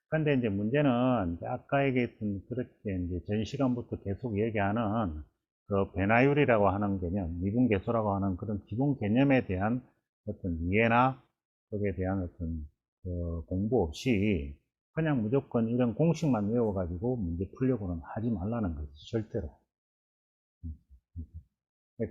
근데 이제 문제는 이제 아까 얘기했던 그렇게 이제 전 시간부터 계속 얘기하는 그 변화율이라고 하는 개념, 미분계수라고 하는 그런 기본 개념에 대한 어떤 이해나 거기에 대한 어떤 그 공부 없이 그냥 무조건 이런 공식만 외워가지고 문제 풀려고는 하지 말라는 거지, 절대로.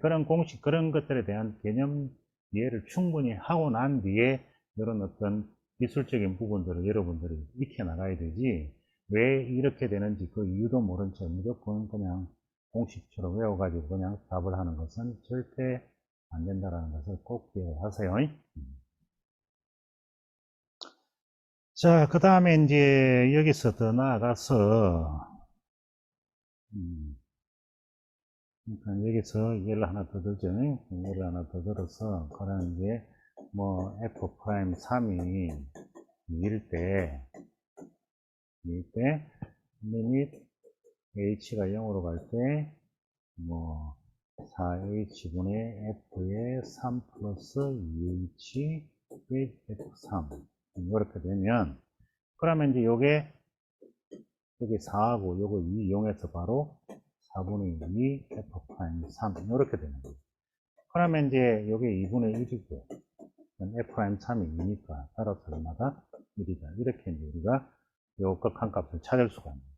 그런 공식, 그런 것들에 대한 개념 이해를 충분히 하고 난 뒤에 이런 어떤 기술적인 부분들을 여러분들이 익혀 나가야 되지, 왜 이렇게 되는지 그 이유도 모른 채 무조건 그냥 공식처럼 외워가지고 그냥 답을 하는 것은 절대 안 된다는 것을 꼭 기억하세요. 자, 그 다음에 이제 여기서 더 나아가서, 그러니까 여기서 예를 하나 더 들죠. 예를 하나 더 들어서, 그러면 이제 뭐 f 프라임 3이 일 때 리밋 h가 0으로 갈 때 뭐 4h분의 f의 3 플러스 2h 빼기 f3 이렇게 되면, 그러면 이제 요게 여기 4하고 요거 2 이용해서 바로 4분의 2 F'3 이렇게 되는 거예요. 그러면 이제 요게 2분의 1이고 F'3이 2니까 따라서 얼마다 1이다. 이렇게 이제 우리가 요 극한값을 찾을 수가 있는 거예요.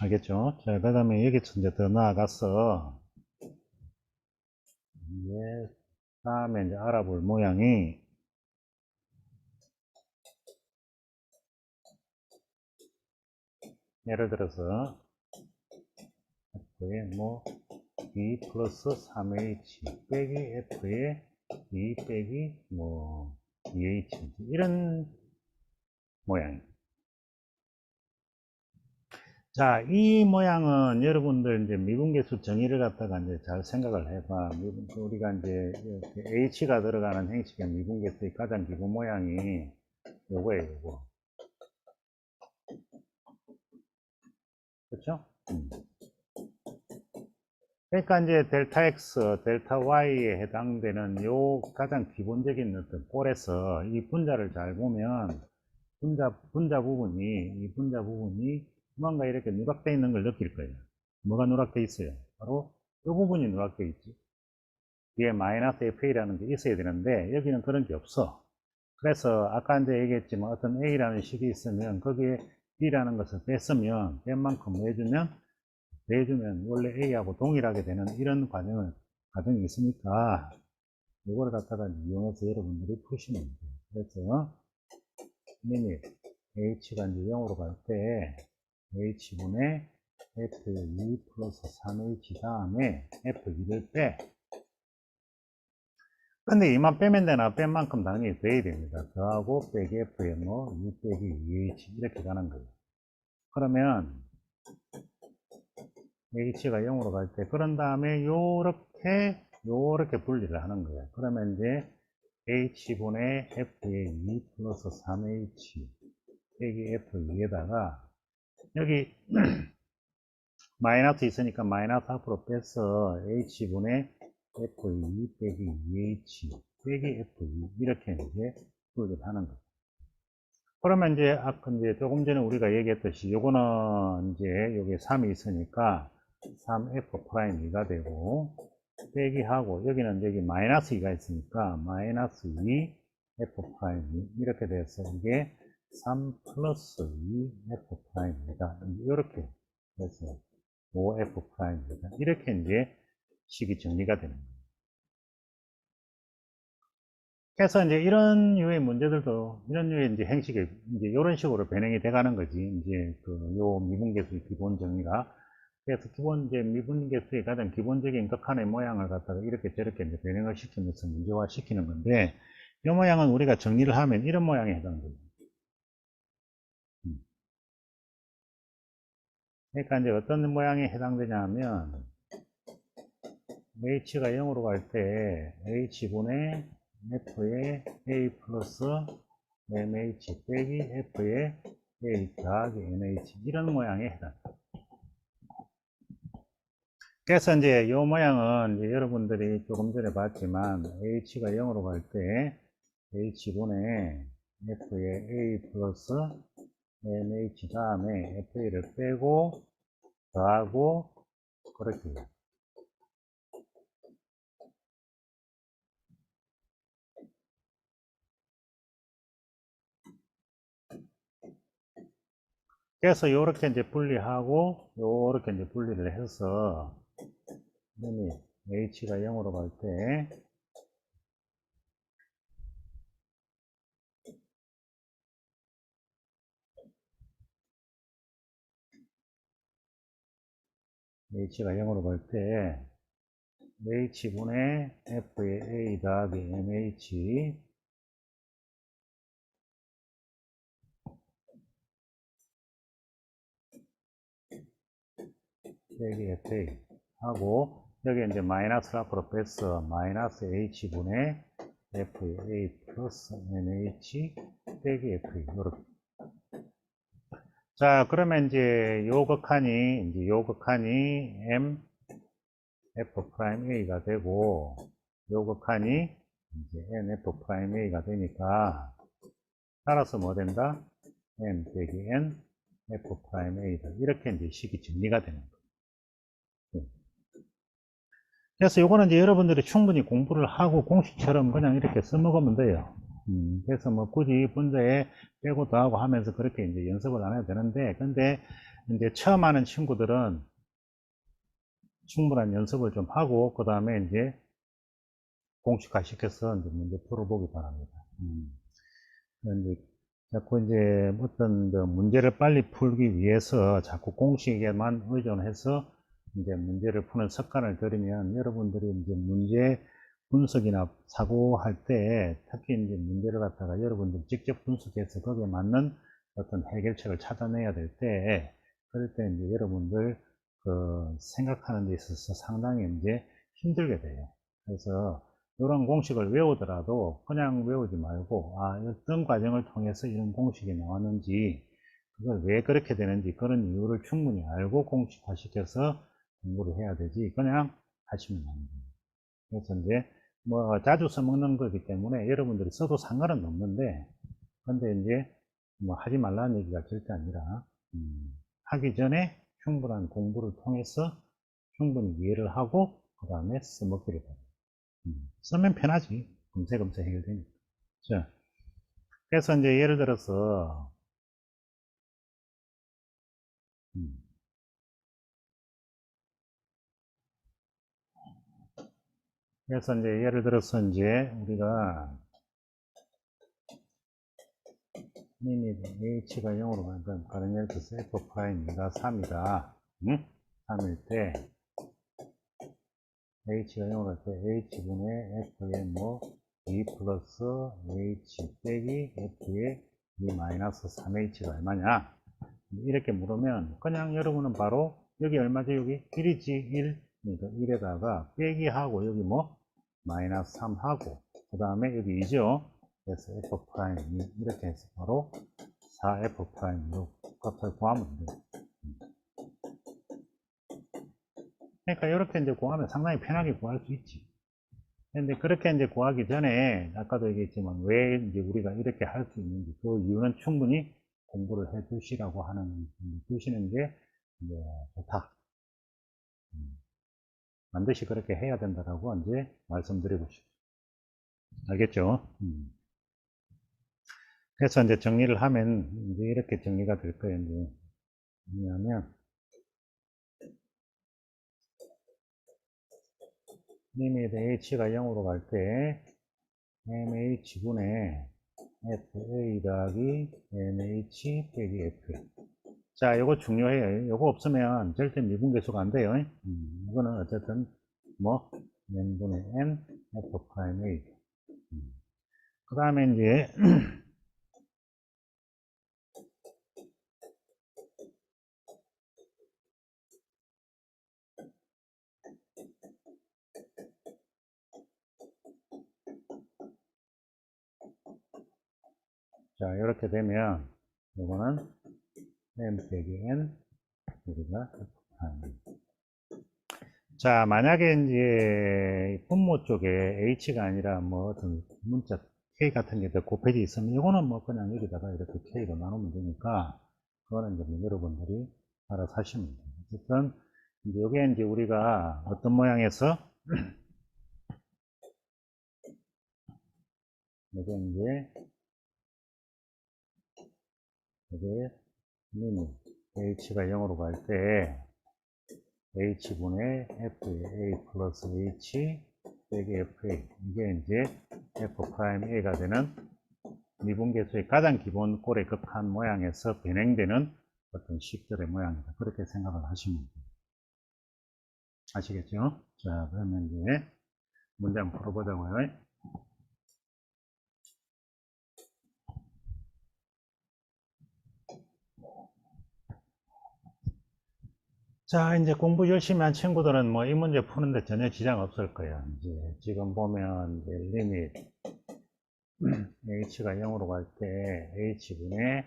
알겠죠? 자, 그 다음에 여기서 이제 더 나아가서 이제 다음에 이제 알아볼 모양이 예를 들어서 F에 뭐 2 플러스 3H 빼기 F에 2 빼기 뭐 2H 이런 모양입니다. 자, 이 모양은 여러분들 이제 미분계수 정의를 갖다가 이제 잘 생각을 해봐. 우리가 이제 H가 들어가는 행식의 미분계수의 가장 기본 모양이 요거예요, 요거. 그렇죠? 그러니까 이제 델타 X, 델타 Y에 해당되는 요 가장 기본적인 어떤 꼴에서 이 분자를 잘 보면 분자 부분이 뭔가 이렇게 누락되어 있는 걸 느낄 거예요. 뭐가 누락되어 있어요? 바로 이 부분이 누락되어 있지. 뒤에 마이너스 FA라는 게 있어야 되는데 여기는 그런 게 없어. 그래서 아까 이제 얘기했지만 어떤 A라는 식이 있으면 거기에 B라는 것을 뺐으면 뺀 만큼 내주면 원래 A하고 동일하게 되는 이런 과정이 있으니까 이거를 갖다가 이용해서 여러분들이 푸시면 돼요. 그래서 리밋 H가 이제 0으로 갈 때 H분의 F2 플러스 3H 다음에 F2를 빼. 근데 이만 빼면 되나? 뺀 만큼 당연히 돼야 됩니다. 더하고 빼기 F에 뭐 2 빼기 2H 이렇게 가는 거예요. 그러면 H가 0으로 갈 때 그런 다음에 요렇게 분리를 하는 거예요. 그러면 이제 H분의 F의 2 플러스 3H 빼기 F2에다가 여기 마이너스 있으니까 마이너스 앞으로 빼서 H분의 F2 빼기 2H 빼기 F2 이렇게 이제 분리를 하는 거예요. 그러면 이제 아까 이제 조금 전에 우리가 얘기했듯이 요거는 이제 여기 3이 있으니까 3F'2가 되고 빼기하고 여기는 여기 마이너스 2가 있으니까 마이너스 2F' 이렇게 돼서 이게 3 플러스 2F'입니다. 이렇게 돼서 5F'입니다. 이렇게 이제 식이 정리가 되는 거예요. 그래서 이제 이런 류의 문제들도 이런 류의 이제 행식이 이제 이런 식으로 변형이 돼 가는 거지. 이제 요 미분계수의 기본 정의가. 그래서 이제 미분계수의 가장 기본적인 극한의 모양을 갖다가 이렇게 저렇게 이제 변형을 시키면서 문제화 시키는 건데, 이 모양은 우리가 정리를 하면 이런 모양에 해당됩니다. 그러니까 이제 어떤 모양에 해당되냐 하면, h가 0으로 갈 때 h분의 f의 a 플러스 mh 빼기 f의 a 더하기 nh 이런 모양에 해당됩니다. 그래서 이제 이 모양은 이제 여러분들이 조금 전에 봤지만 h가 0으로 갈 때 h분의 f의 a 플러스 mh 다음에 fa를 빼고 더하고 그렇게 해요. 그래서 요렇게 이제 분리하고 요렇게 이제 분리를 해서 h가 0으로 갈 때 h가 0으로 갈 때 h분의 f의 a 더하기 mh 빼기 fa 하고 여기 이제 마이너스를 앞으로 빼서 마이너스 h분의 f의 a 플러스 nh 빼기 fa 이렇게. 자, 그러면 이제 요 극한이 m f'a가 되고 요 극한이 이제 n f'a가 되니까 따라서 뭐 된다? m 빼기 n f 프라임 a다. 이렇게 이제 식이 정리가 되는 거예요. 그래서 요거는 이제 여러분들이 충분히 공부를 하고 공식처럼 그냥 이렇게 써먹으면 돼요. 그래서 뭐 굳이 분자에 빼고 더하고 하면서 그렇게 이제 연습을 안 해도 되는데, 근데 이제 처음 하는 친구들은 충분한 연습을 좀 하고, 그 다음에 이제 공식화 시켜서 이제 문제 풀어보기 바랍니다. 이제 자꾸 이제 어떤 문제를 빨리 풀기 위해서 자꾸 공식에만 의존해서 이제 문제를 푸는 습관을 들이면 여러분들이 이제 문제 분석이나 사고할 때 특히 이제 문제를 갖다가 여러분들 직접 분석해서 거기에 맞는 어떤 해결책을 찾아내야 될 때, 그럴 때 이제 여러분들 그 생각하는 데 있어서 상당히 이제 힘들게 돼요. 그래서 이런 공식을 외우더라도 그냥 외우지 말고, 어떤 과정을 통해서 이런 공식이 나왔는지, 그걸 왜 그렇게 되는지 그런 이유를 충분히 알고 공식화시켜서 공부를 해야 되지, 그냥 하시면 안 돼요. 그래서 이제 뭐 자주 써먹는 거기 때문에 여러분들이 써도 상관은 없는데, 근데 이제 뭐 하지 말라는 얘기가 절대 아니라, 하기 전에 충분한 공부를 통해서 충분히 이해를 하고 그 다음에 써먹기를 바랍니다. 쓰면 편하지. 금세금세 해결되니까. 자, 그래서 이제 예를 들어서, 음, 그래서 이제 예를 들어서 이제 우리가 리밋 h가 0으로 가니까 가령 예를 들어서 f 프라임이가 3이다. 3일 때 h가 0으로 갈 때 h분의 f의 뭐 2 플러스 h 빼기 f의 2 마이너스 3h가 얼마냐? 이렇게 물으면 그냥 여러분은 바로 여기 얼마죠? 여기 1이지 1. 그러니까 1에다가 빼기 하고 여기 뭐 마이너스 3 하고 그 다음에 여기 2죠. 그래서 f 프라임 2 이렇게 해서 바로 4f 프라임으로 값을 구하면 돼요. 그러니까 이렇게 이제 구하면 상당히 편하게 구할 수 있지. 근데 그렇게 이제 구하기 전에 아까도 얘기했지만 왜 이제 우리가 이렇게 할 수 있는지 그 이유는 충분히 공부를 해 두시라고 하는, 두시는 게 이제 좋다. 반드시 그렇게 해야 된다라고 이제 말씀드리고 싶어요. 알겠죠? 그래서 이제 정리를 하면 이제 이렇게 정리가 될 거예요. 이제 뭐냐면 리밋 h가 0으로 갈 때 mh분의 fa 더하기 mh 빼기 f. 자, 요거 중요해요. 요거 없으면 절대 미분계수가 안 돼요. 이거는 어쨌든 뭐 n분의 n f 프라임 a. 그 다음에 이제 자, 이렇게 되면 요거는 m 빼기 n 여기가 f 프라임. 자, 만약에 이제 분모 쪽에 h가 아니라 뭐 어떤 문자 k 같은 게 더 곱해져 있으면 이거는 뭐 그냥 여기다가 이렇게 k로 나누면 되니까 그거는 이제 뭐 여러분들이 알아서 하시면 돼요. 어쨌든 이제 요게 이제 우리가 어떤 모양에서 요게 이제 요게 미니 h가 0으로 갈 때 h분의 fa 플러스 h 빼기 fa 이게 이제 f 프라임 a가 되는 미분계수의 가장 기본 꼴의 극한 모양에서 변형되는 어떤 식들의 모양이다. 그렇게 생각을 하시면 돼요. 아시겠죠? 자, 그러면 이제 문제 한번 풀어보자고요. 자, 이제 공부 열심히 한 친구들은 뭐 이 문제 푸는데 전혀 지장 없을 거예요. 이제 지금 보면 이제 리밋 h가 0으로 갈 때 h분의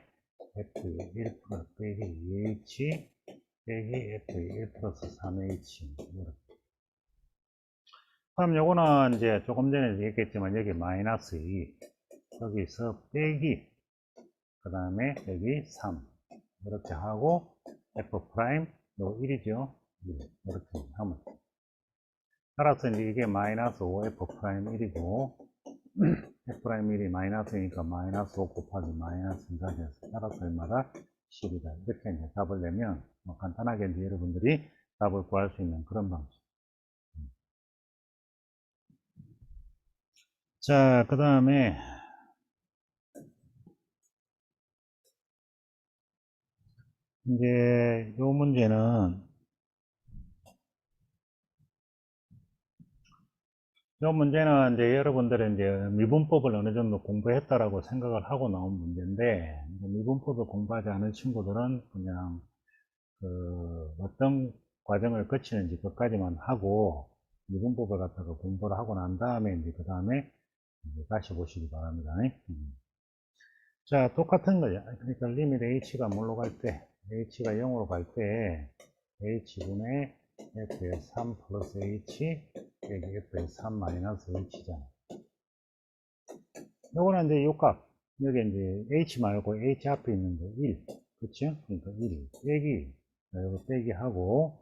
f1 플러스 빼기 2h 빼기 f1 플러스 3h 이렇게. 그럼 요거는 이제 조금 전에 얘기했지만 여기 마이너스 2 여기서 빼기 그 다음에 여기 3 이렇게 하고 f 프라임 요 1이죠. 이렇게 하면 따라서 이제 이게 마이너스 5 f 프라임 1이고 f 프라임 1이 마이너스니까 마이너스 5 곱하기 마이너스 2가 돼서 따라서 얼마다 10이다. 이렇게 이제 답을 내면 뭐 간단하게 이제 여러분들이 답을 구할 수 있는 그런 방식. 자, 그 다음에 이제 요 문제는 이제 여러분들은 이제 미분법을 어느 정도 공부했다라고 생각을 하고 나온 문제인데, 이제 미분법을 공부하지 않은 친구들은 그냥 그 어떤 과정을 거치는지 그것까지만 하고 미분법을 갖다가 공부를 하고 난 다음에 이제 그 다음에 다시 보시기 바랍니다. 자, 똑같은 거죠. 그러니까 리밋 h가 뭘로 갈 때, h가 0으로 갈 때 h분의 f의 3 플러스 h 여기 f의 3 마이너스 h잖아. 요거는 이제 요 값, 여기 이제 h 말고 h 앞에 있는 거 1, 그쵸? 그러니까 1 빼기, 요거 빼기 하고,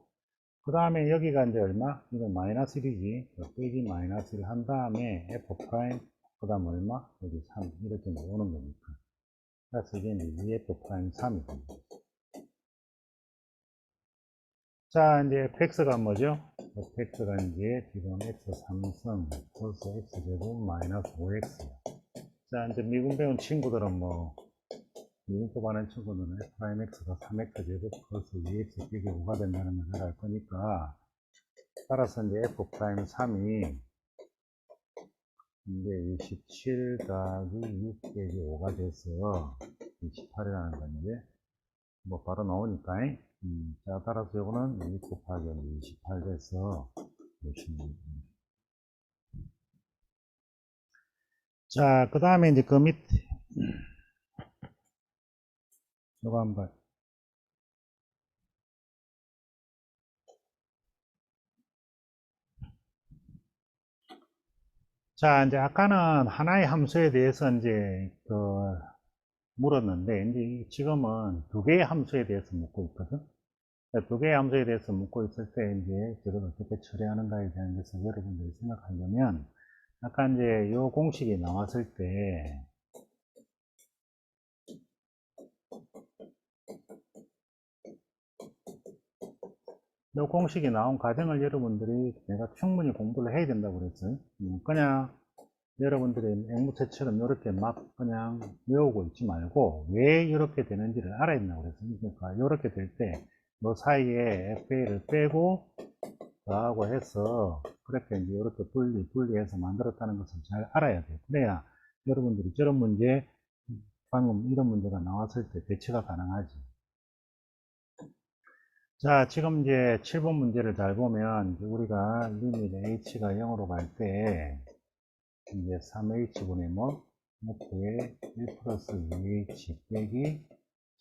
그 다음에 여기가 이제 얼마? 이거 마이너스 1이지. 빼기 마이너스 1 한 다음에 f 프라임, 그 다음 얼마? 여기 3 이렇게 나오는 거니까. 그래서 이게 이제 EF 프라임 3이 됩니다. 자, 이제 fx가 뭐죠? fx가 이제 지금 x3승 플러스 x제곱 마이너스 5x야. 자, 이제 미분 배운 친구들은 뭐, 미분법 하는 친구들은 f 프라임 x가 3x 제곱 플러스 2x 빼기 5가 된다는 걸 잘 알 거니까, 따라서 이제 f 프라임 3이 이제 27 더하기 6 빼기 5가 돼서 28이라는 건 이제 뭐 바로 나오니까. 자, 따라서 이거는 2 곱하기 28 돼서 보시면 됩니다. 자, 그 다음에 이제 그 밑에 이거 한번. 자, 이제 아까는 하나의 함수에 대해서 이제 그 물었는데, 이제 지금은 두 개의 함수에 대해서 묻고 있거든. 두 개의 함수에 대해서 묻고 있을 때 이제 저걸 어떻게 처리하는가에 대한 것을 여러분들이 생각하려면, 아까 이제 요 공식이 나왔을 때, 요 공식이 나온 과정을 여러분들이 내가 충분히 공부를 해야 된다고 그랬어요. 그냥 여러분들이 앵무새처럼 이렇게 막 그냥 외우고 있지 말고 왜 이렇게 되는지를 알아야 된다고 그랬어요. 그러니까 이렇게 될 때 요 사이에 FA를 빼고 더하고 해서 그렇게 이제 이렇게 분리해서 만들었다는 것을 잘 알아야 돼요. 그래야 여러분들이 저런 문제, 방금 이런 문제가 나왔을 때 대처가 가능하지. 자, 지금 이제 7번 문제를 잘 보면 우리가 리밋 h가 0으로 갈 때 이제 3h분의 뭐 f의 1 플러스 2h 빼기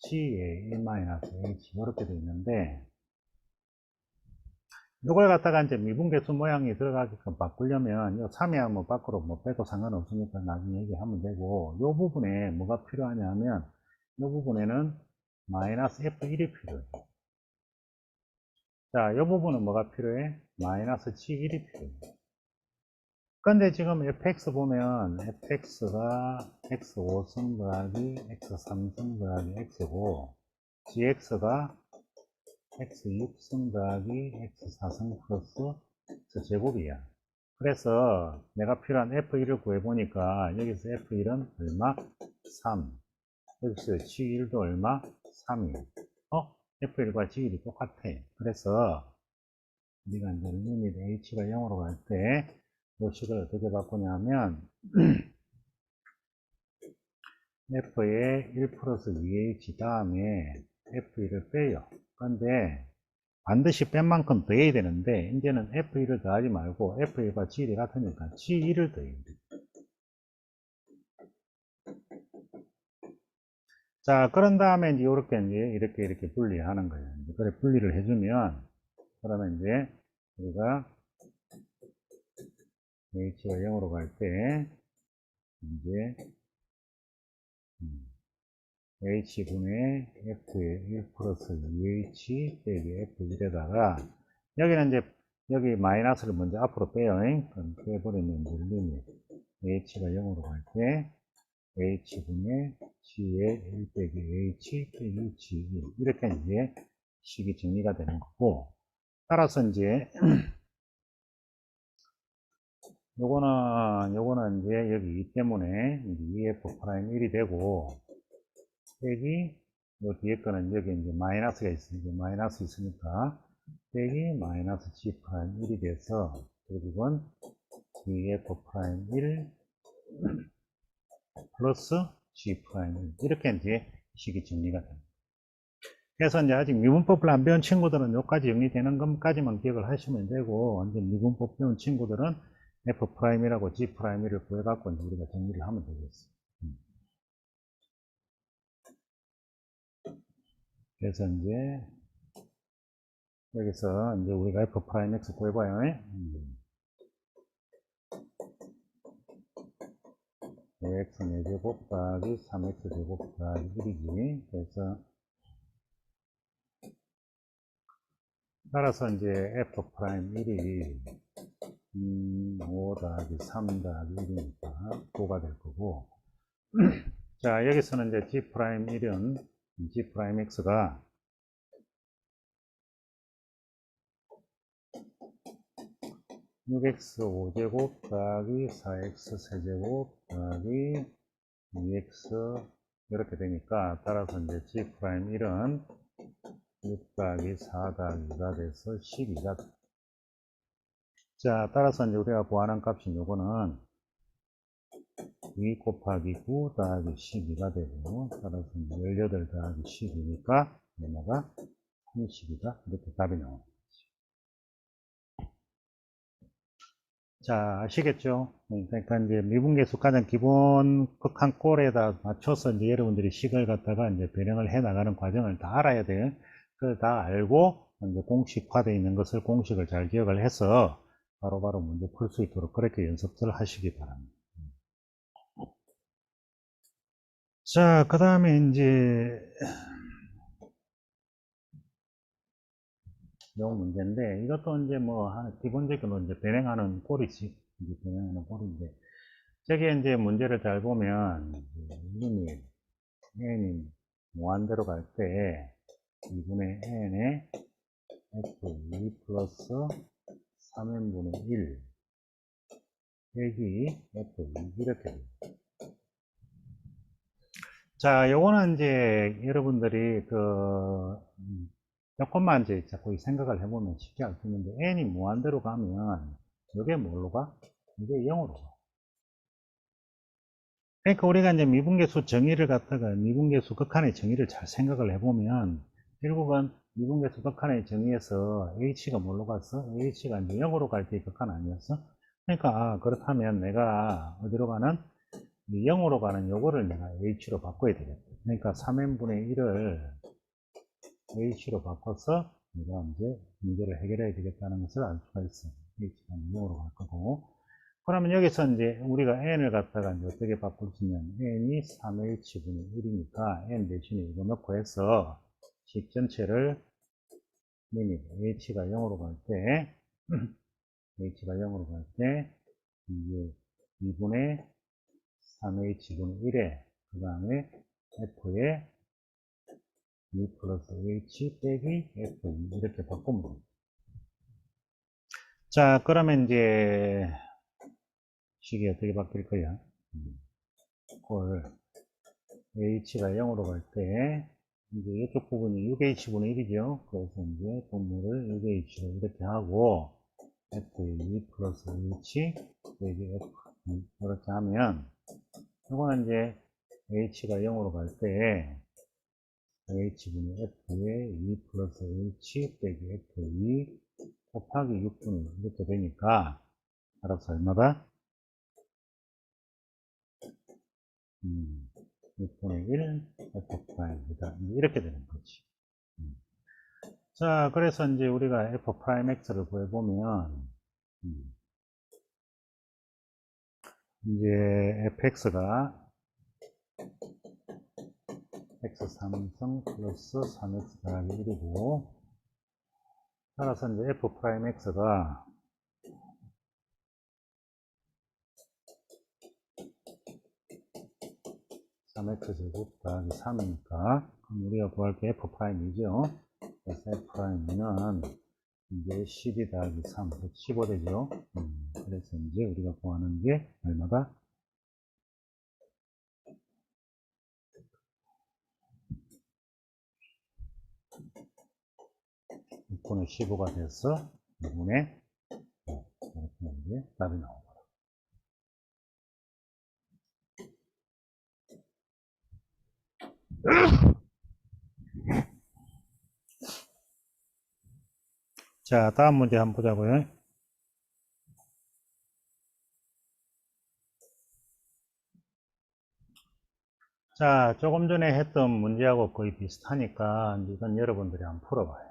g의 1 마이너스 h 이렇게 되어 있는데, 이걸 갖다가 이제 미분계수 모양이 들어가게끔 바꾸려면 이 3이야 뭐 밖으로 뭐 빼도 상관없으니까 나중에 얘기하면 되고, 이 부분에 뭐가 필요하냐면 이 부분에는 마이너스 f1이 필요해. 자, 이 부분은 뭐가 필요해? 마이너스 g1이 필요해. 근데 지금 fx 보면 fx가 x5승 더하기 x3승 더하기 x고, gx가 x6승 더하기 x4승 플러스 x제곱이야. 그래서 내가 필요한 f1을 구해보니까 여기서 f1은 얼마? 3. 여기서 g1도 얼마? 3이야. f1과 g1이 똑같아. 그래서 우리가 이제 리밋 h가 0으로 갈 때 이 식을 어떻게 바꾸냐면 f의 1 플러스 2h 다음에 f1을 빼요. 그런데 반드시 뺀 만큼 더해야 되는데 이제는 f1을 더하지 말고 f1과 g1이 같으니까 g1을 더해야 돼. 자, 그런 다음에 이제 이렇게 분리하는 거예요. 그래 분리를 해주면, 그러면 이제 우리가 h가 0으로 갈 때 이제 h분의 f의 1 플러스 2h 빼기 f1에다가 여기는 이제 여기 마이너스를 먼저 앞으로 빼요. 그럼 빼버리면 리밋 h가 0으로 갈 때 h분의 g의 1 빼기 h 빼기 g 이렇게 이제 식이 정리가 되는 거고, 따라서 이제 요거는 이제 여기 2 때문에 이제 2f'1이 되고, 빼기 요 뒤에 거는 여기 이제 마이너스가 있으니까 마이너스 있으니까 빼기 마이너스 g'1이 돼서 결국은 2f'1 플러스 g'1 이렇게 이제 식이 정리가 됩니다. 그래서 이제 아직 미분법을 안 배운 친구들은 여기까지 정리되는 것까지만 기억을 하시면 되고, 완전 미분법 배운 친구들은 f'이라고 g'를 구해갖고 이제 우리가 정리를 하면 되겠어요. 그래서 이제 여기서 이제 우리가 f'x 구해봐요. x 4제곱 더하기 3x 제곱 더하기 1이지. 그래서 따라서 이제 f'1이 5 더하기 3 더하기 1이니까 9가 될 거고, 자 여기서는 이제 g'1은 g'x가 6x 5제곱 더하기 4x 세제곱 더하기 2x 이렇게 되니까, 따라서 이제 g'1은 6 더하기 4 더하기 2가 돼서 12가 돼. 자 따라서 이제 우리가 구하는 값이 요거는 2 곱하기 9 더하기 12가 되고, 따라서 18 더하기 12니까 얼마가 30이다 이렇게 답이 나옵니다. 자, 아시겠죠? 그러니까 이제 미분계수 가장 기본 극한 꼴에다 맞춰서 이제 여러분들이 식을 갖다가 이제 변형을 해 나가는 과정을 다 알아야 돼요. 그걸 다 알고 이제 공식화되어 있는 것을 공식을 잘 기억을 해서 바로바로 문제 풀 수 있도록 그렇게 연습을 하시기 바랍니다. 자, 그 다음에 이제 요 문제인데, 이것도 이제 뭐 기본적으로 이제 변형하는 꼴이지. 이제 변형하는 꼴인데, 저게 이제 문제를 잘 보면 리밋 n이 무한대로 갈 때 2분의 n에 f2 플러스 3n분의 1 빼기 f2 이렇게 돼요. 자, 요거는 이제 여러분들이 조금만 이제 자꾸 생각을 해보면 쉽게 알 수 있는데, n이 무한대로 가면 이게 뭘로 가? 이게 0으로 가. 그러니까 우리가 이제 미분계수 정의를 갖다가 미분계수 극한의 정의를 잘 생각을 해보면 결국은 미분계수 극한의 정의에서 h가 뭘로 갔어? h가 이제 0으로 갈 때 극한 아니었어? 그러니까 그렇다면 내가 어디로 가는 0으로 가는 요거를 내가 h로 바꿔야 되겠다. 그러니까 3n분의 1을 h로 바꿔서 내가 이제 문제를 해결해야 되겠다는 것을 알 수가 있어. h가 0으로 갈 거고. 그러면 여기서 이제 우리가 n을 갖다가 이제 어떻게 바꿀 수 있냐면, n이 3h분의 1이니까 n 대신에 이거 넣고 해서 식 전체를 리밋 h가 0으로 갈 때 h가 0으로 갈 때 이게 2분의 3h분의 1에 그 다음에 f에 2 플러스 h 빼기 f 이렇게 바꾸면 됩니다. 자, 그러면 이제 식이 어떻게 바뀔 거야? 꼴 h가 0으로 갈 때 이제 이쪽 부분이 6h분의 1이죠. 그래서 이제 분모를 6h로 이렇게 하고 f2 플러스 h 빼기 f 이렇게 하면, 이거는 이제 h가 0으로 갈 때 h분의 f에 2 플러스 h 빼기 f2 곱하기 6분의 이렇게 되니까, 알아서 얼마다? 6분의 1 f'이다. 이렇게 되는 거지. 자, 그래서 이제 우리가 f'x를 구해보면, 이제 fx가 x3승 플러스 3x 더하기 1이고, 따라서 이제 f'x가 3x제곱 더하기 3이니까, 그럼 우리가 구할 게 f'이죠. 그래서 f'는 이제 12 더하기 3, 15 되죠. 그래서 이제 우리가 구하는 게 얼마다? 6분의 15가 돼서 2분의 5. 이렇게 이제 답이 나옵니다. 자, 다음 문제 한번 보자고요. 자, 조금 전에 했던 문제하고 거의 비슷하니까 이건 여러분들이 한번 풀어봐요.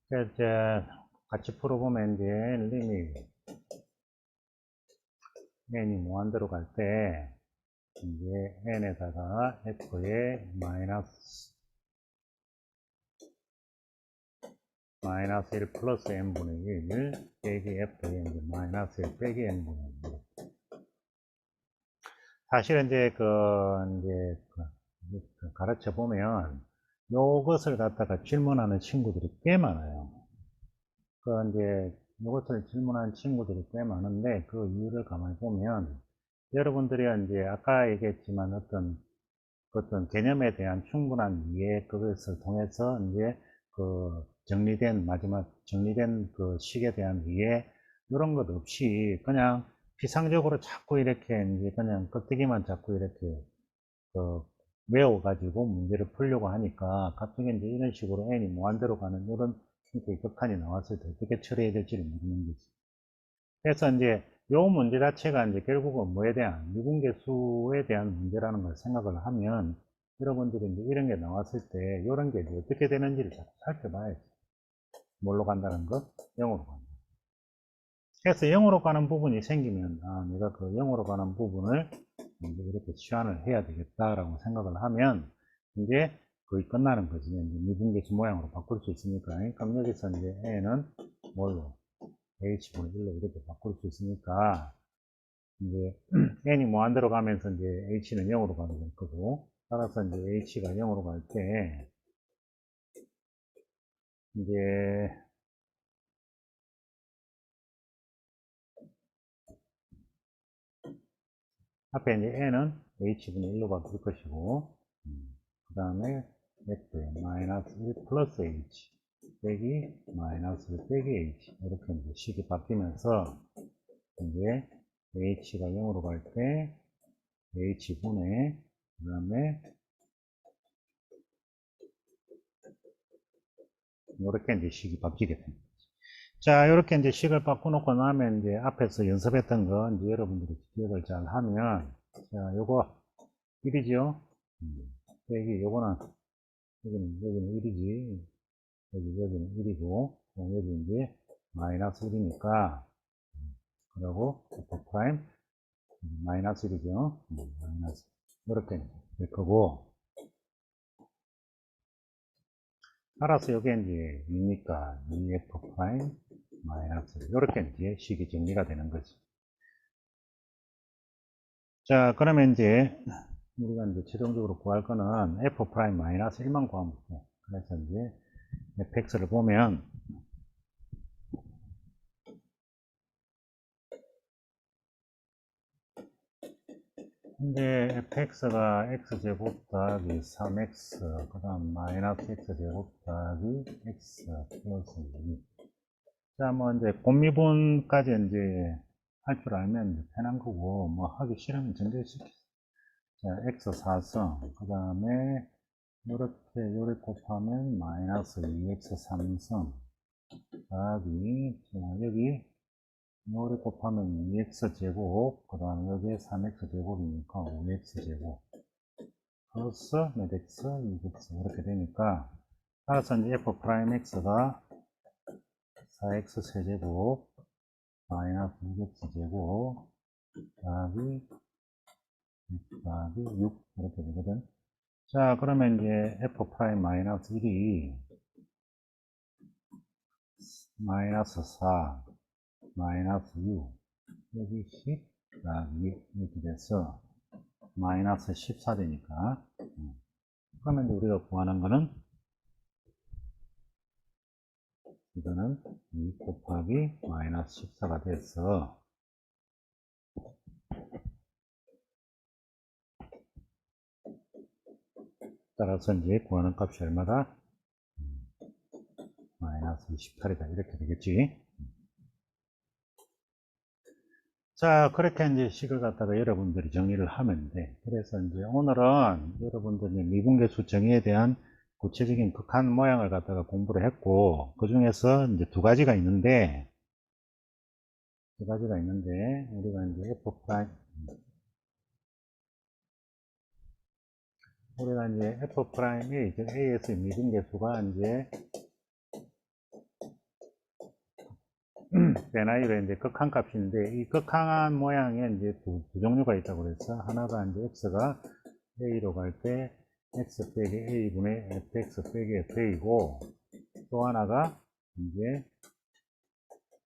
이제 같이 풀어보면 이제 리밋 n이 무한대로 갈 때 이제 n에다가 f의 마이너스 1 플러스 n분의 1 빼기 f의 이제 마이너스 1 빼기 n분의 1. 사실은 이제 가르쳐 보면 요것을 갖다가 질문하는 친구들이 꽤 많아요. 이제 이것을 질문하는 친구들이 꽤 많은데 그 이유를 가만히 보면 여러분들이 이제 아까 얘기했지만 어떤 개념에 대한 충분한 이해, 그것을 통해서 이제 마지막 정리된 그 식에 대한 이해, 이런 것 없이 그냥 피상적으로 자꾸 이렇게 이제 그냥 껍데기만 자꾸 이렇게 외워가지고 문제를 풀려고 하니까 갑자기 이제 이런 식으로 n이 무한대로 가는 이런 형태의 극한이 나왔을 때 어떻게 처리해야 될지를 모르는 거지. 그래서 이제 요 문제 자체가 이제 결국은 뭐에 대한 미분계수에 대한 문제라는 걸 생각을 하면 여러분들이 이제 이런 게 나왔을 때 이런 게 이제 어떻게 되는지를 잘 살펴봐야지. 뭘로 간다는 거? 0으로 간다. 그래서 0으로 가는 부분이 생기면 내가 그 0으로 가는 부분을 이제 이렇게 치환을 해야 되겠다라고 생각을 하면 이제 거의 끝나는 거지. 이제 미분계수 모양으로 바꿀 수 있으니까. 그럼 여기서 이제 n은 뭘로? h분의 1로 이렇게 바꿀 수 있으니까 이제 n이 무한대로 가면서 이제 h는 0으로 가게 될 거고, 따라서 이제 h가 0으로 갈 때 이제 앞에 이제 n은 h분의 1로 바뀔 것이고, 그 다음에 f 마이너스 1 플러스 h 빼기 마이너스 1 빼기 h, 이렇게 이제 식이 바뀌면서 이제 h가 0으로 갈 때 h분의, 그 다음에 이렇게 이제 식이 바뀌게 됩니다. 자, 이렇게 이제 식을 바꿔놓고 나면 이제 앞에서 연습했던 거 이제 여러분들이 기억을 잘 하면, 자, 요거 1이죠. 빼기 요거는 여기는 1이지. 여기는 1이고, 여기 이제 마이너스 1이니까, 그리고 f 프라임 마이너스 1이죠. 마이너스 이렇게 될 거고, 따라서 여기 이제 2니까 2f 프라임 마이너스 이렇게 이제 식이 정리가 되는 거지. 자, 그러면 이제 우리가 이제 최종적으로 구할 거는 f 프라임 마이너스 1만 구하면 돼. 그래서 이제 fx를 보면 근데 fx가 x제곱 더하기 3x 그 다음 마이너스 x제곱 더하기 x 플러스 2. 자, 뭐 이제 곱미분까지 이제 할 줄 알면 편한 거고, 뭐 하기 싫으면 전제시켜. 자, x 4승 그 다음에 요렇게 곱하면 마이너스 2x 3승 더하기, 자, 여기 요래 곱하면 2x 제곱, 그 다음에 여기에 3x 제곱이니까 5x 제곱 플러스 몇 x? 2x 이렇게 되니까, 따라서 이제 f 프라임 x가 4x 세제곱 마이너스 6x 제곱 더하기 x 더하기 6 이렇게 되거든. 자, 그러면 이제 f 프라임 마이너스 1이 마이너스 4 마이너스 6 여기 10 더하기 이렇게 돼서 마이너스 14 되니까 그러면 이제 우리가 구하는 거는 이거는 2 곱하기 마이너스 14가 돼서 따라서 이제 구하는 값이 얼마다? 마이너스 28이다. 이렇게 되겠지. 자, 그렇게 이제 식을 갖다가 여러분들이 정리를 하면 돼. 그래서 이제 오늘은 여러분들이 미분계수 정의에 대한 구체적인 극한 모양을 갖다가 공부를 했고, 그 중에서 이제 두 가지가 있는데, 우리가 이제 F 프라임, 우리가 이제 F 프라임이 이제 A에서의 미분계수가 이제 베나이로 이제 극한 값인데, 이 극한한 모양에 이제 두 종류가 있다고 그랬어. 하나가 이제 x가 a로 갈 때 x 빼기 a분의 fx 빼기 fa이고, 또 하나가 이제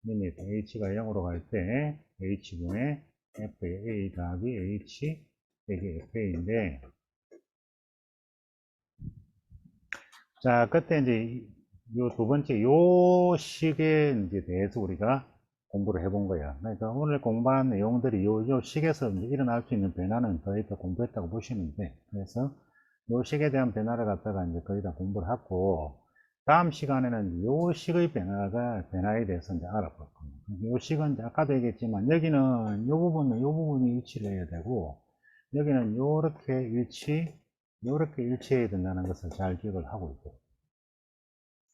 리미트 h가 0으로 갈 때 h분의 f의 a 더하기 h 빼기 fa인데, 자, 그때 이제 요 두 번째 요 식에 이제 대해서 우리가 공부를 해본 거야. 그러니까 오늘 공부한 내용들이 요 식에서 이제 일어날 수 있는 변화는 거의 다 공부했다고 보시면 돼. 그래서 요 식에 대한 변화를 갖다가 이제 거의 다 공부를 하고, 다음 시간에는 요 식의 변화에 대해서 이제 알아볼 겁니다. 요 식은 이제 아까도 얘기했지만, 여기는 요 부분이 일치를 해야 되고, 여기는 요렇게 일치해야 된다는 것을 잘 기억을 하고 있고,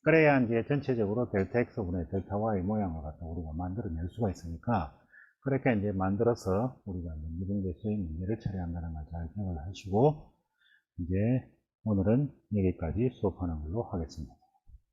그래야 이제 전체적으로 델타 X분의 델타 Y 모양을 갖다 우리가 만들어낼 수가 있으니까, 그렇게 이제 만들어서 우리가 미분계수의 문제를 처리한다는 걸 잘 기억을 하시고, 이제 오늘은 여기까지 수업하는 걸로 하겠습니다.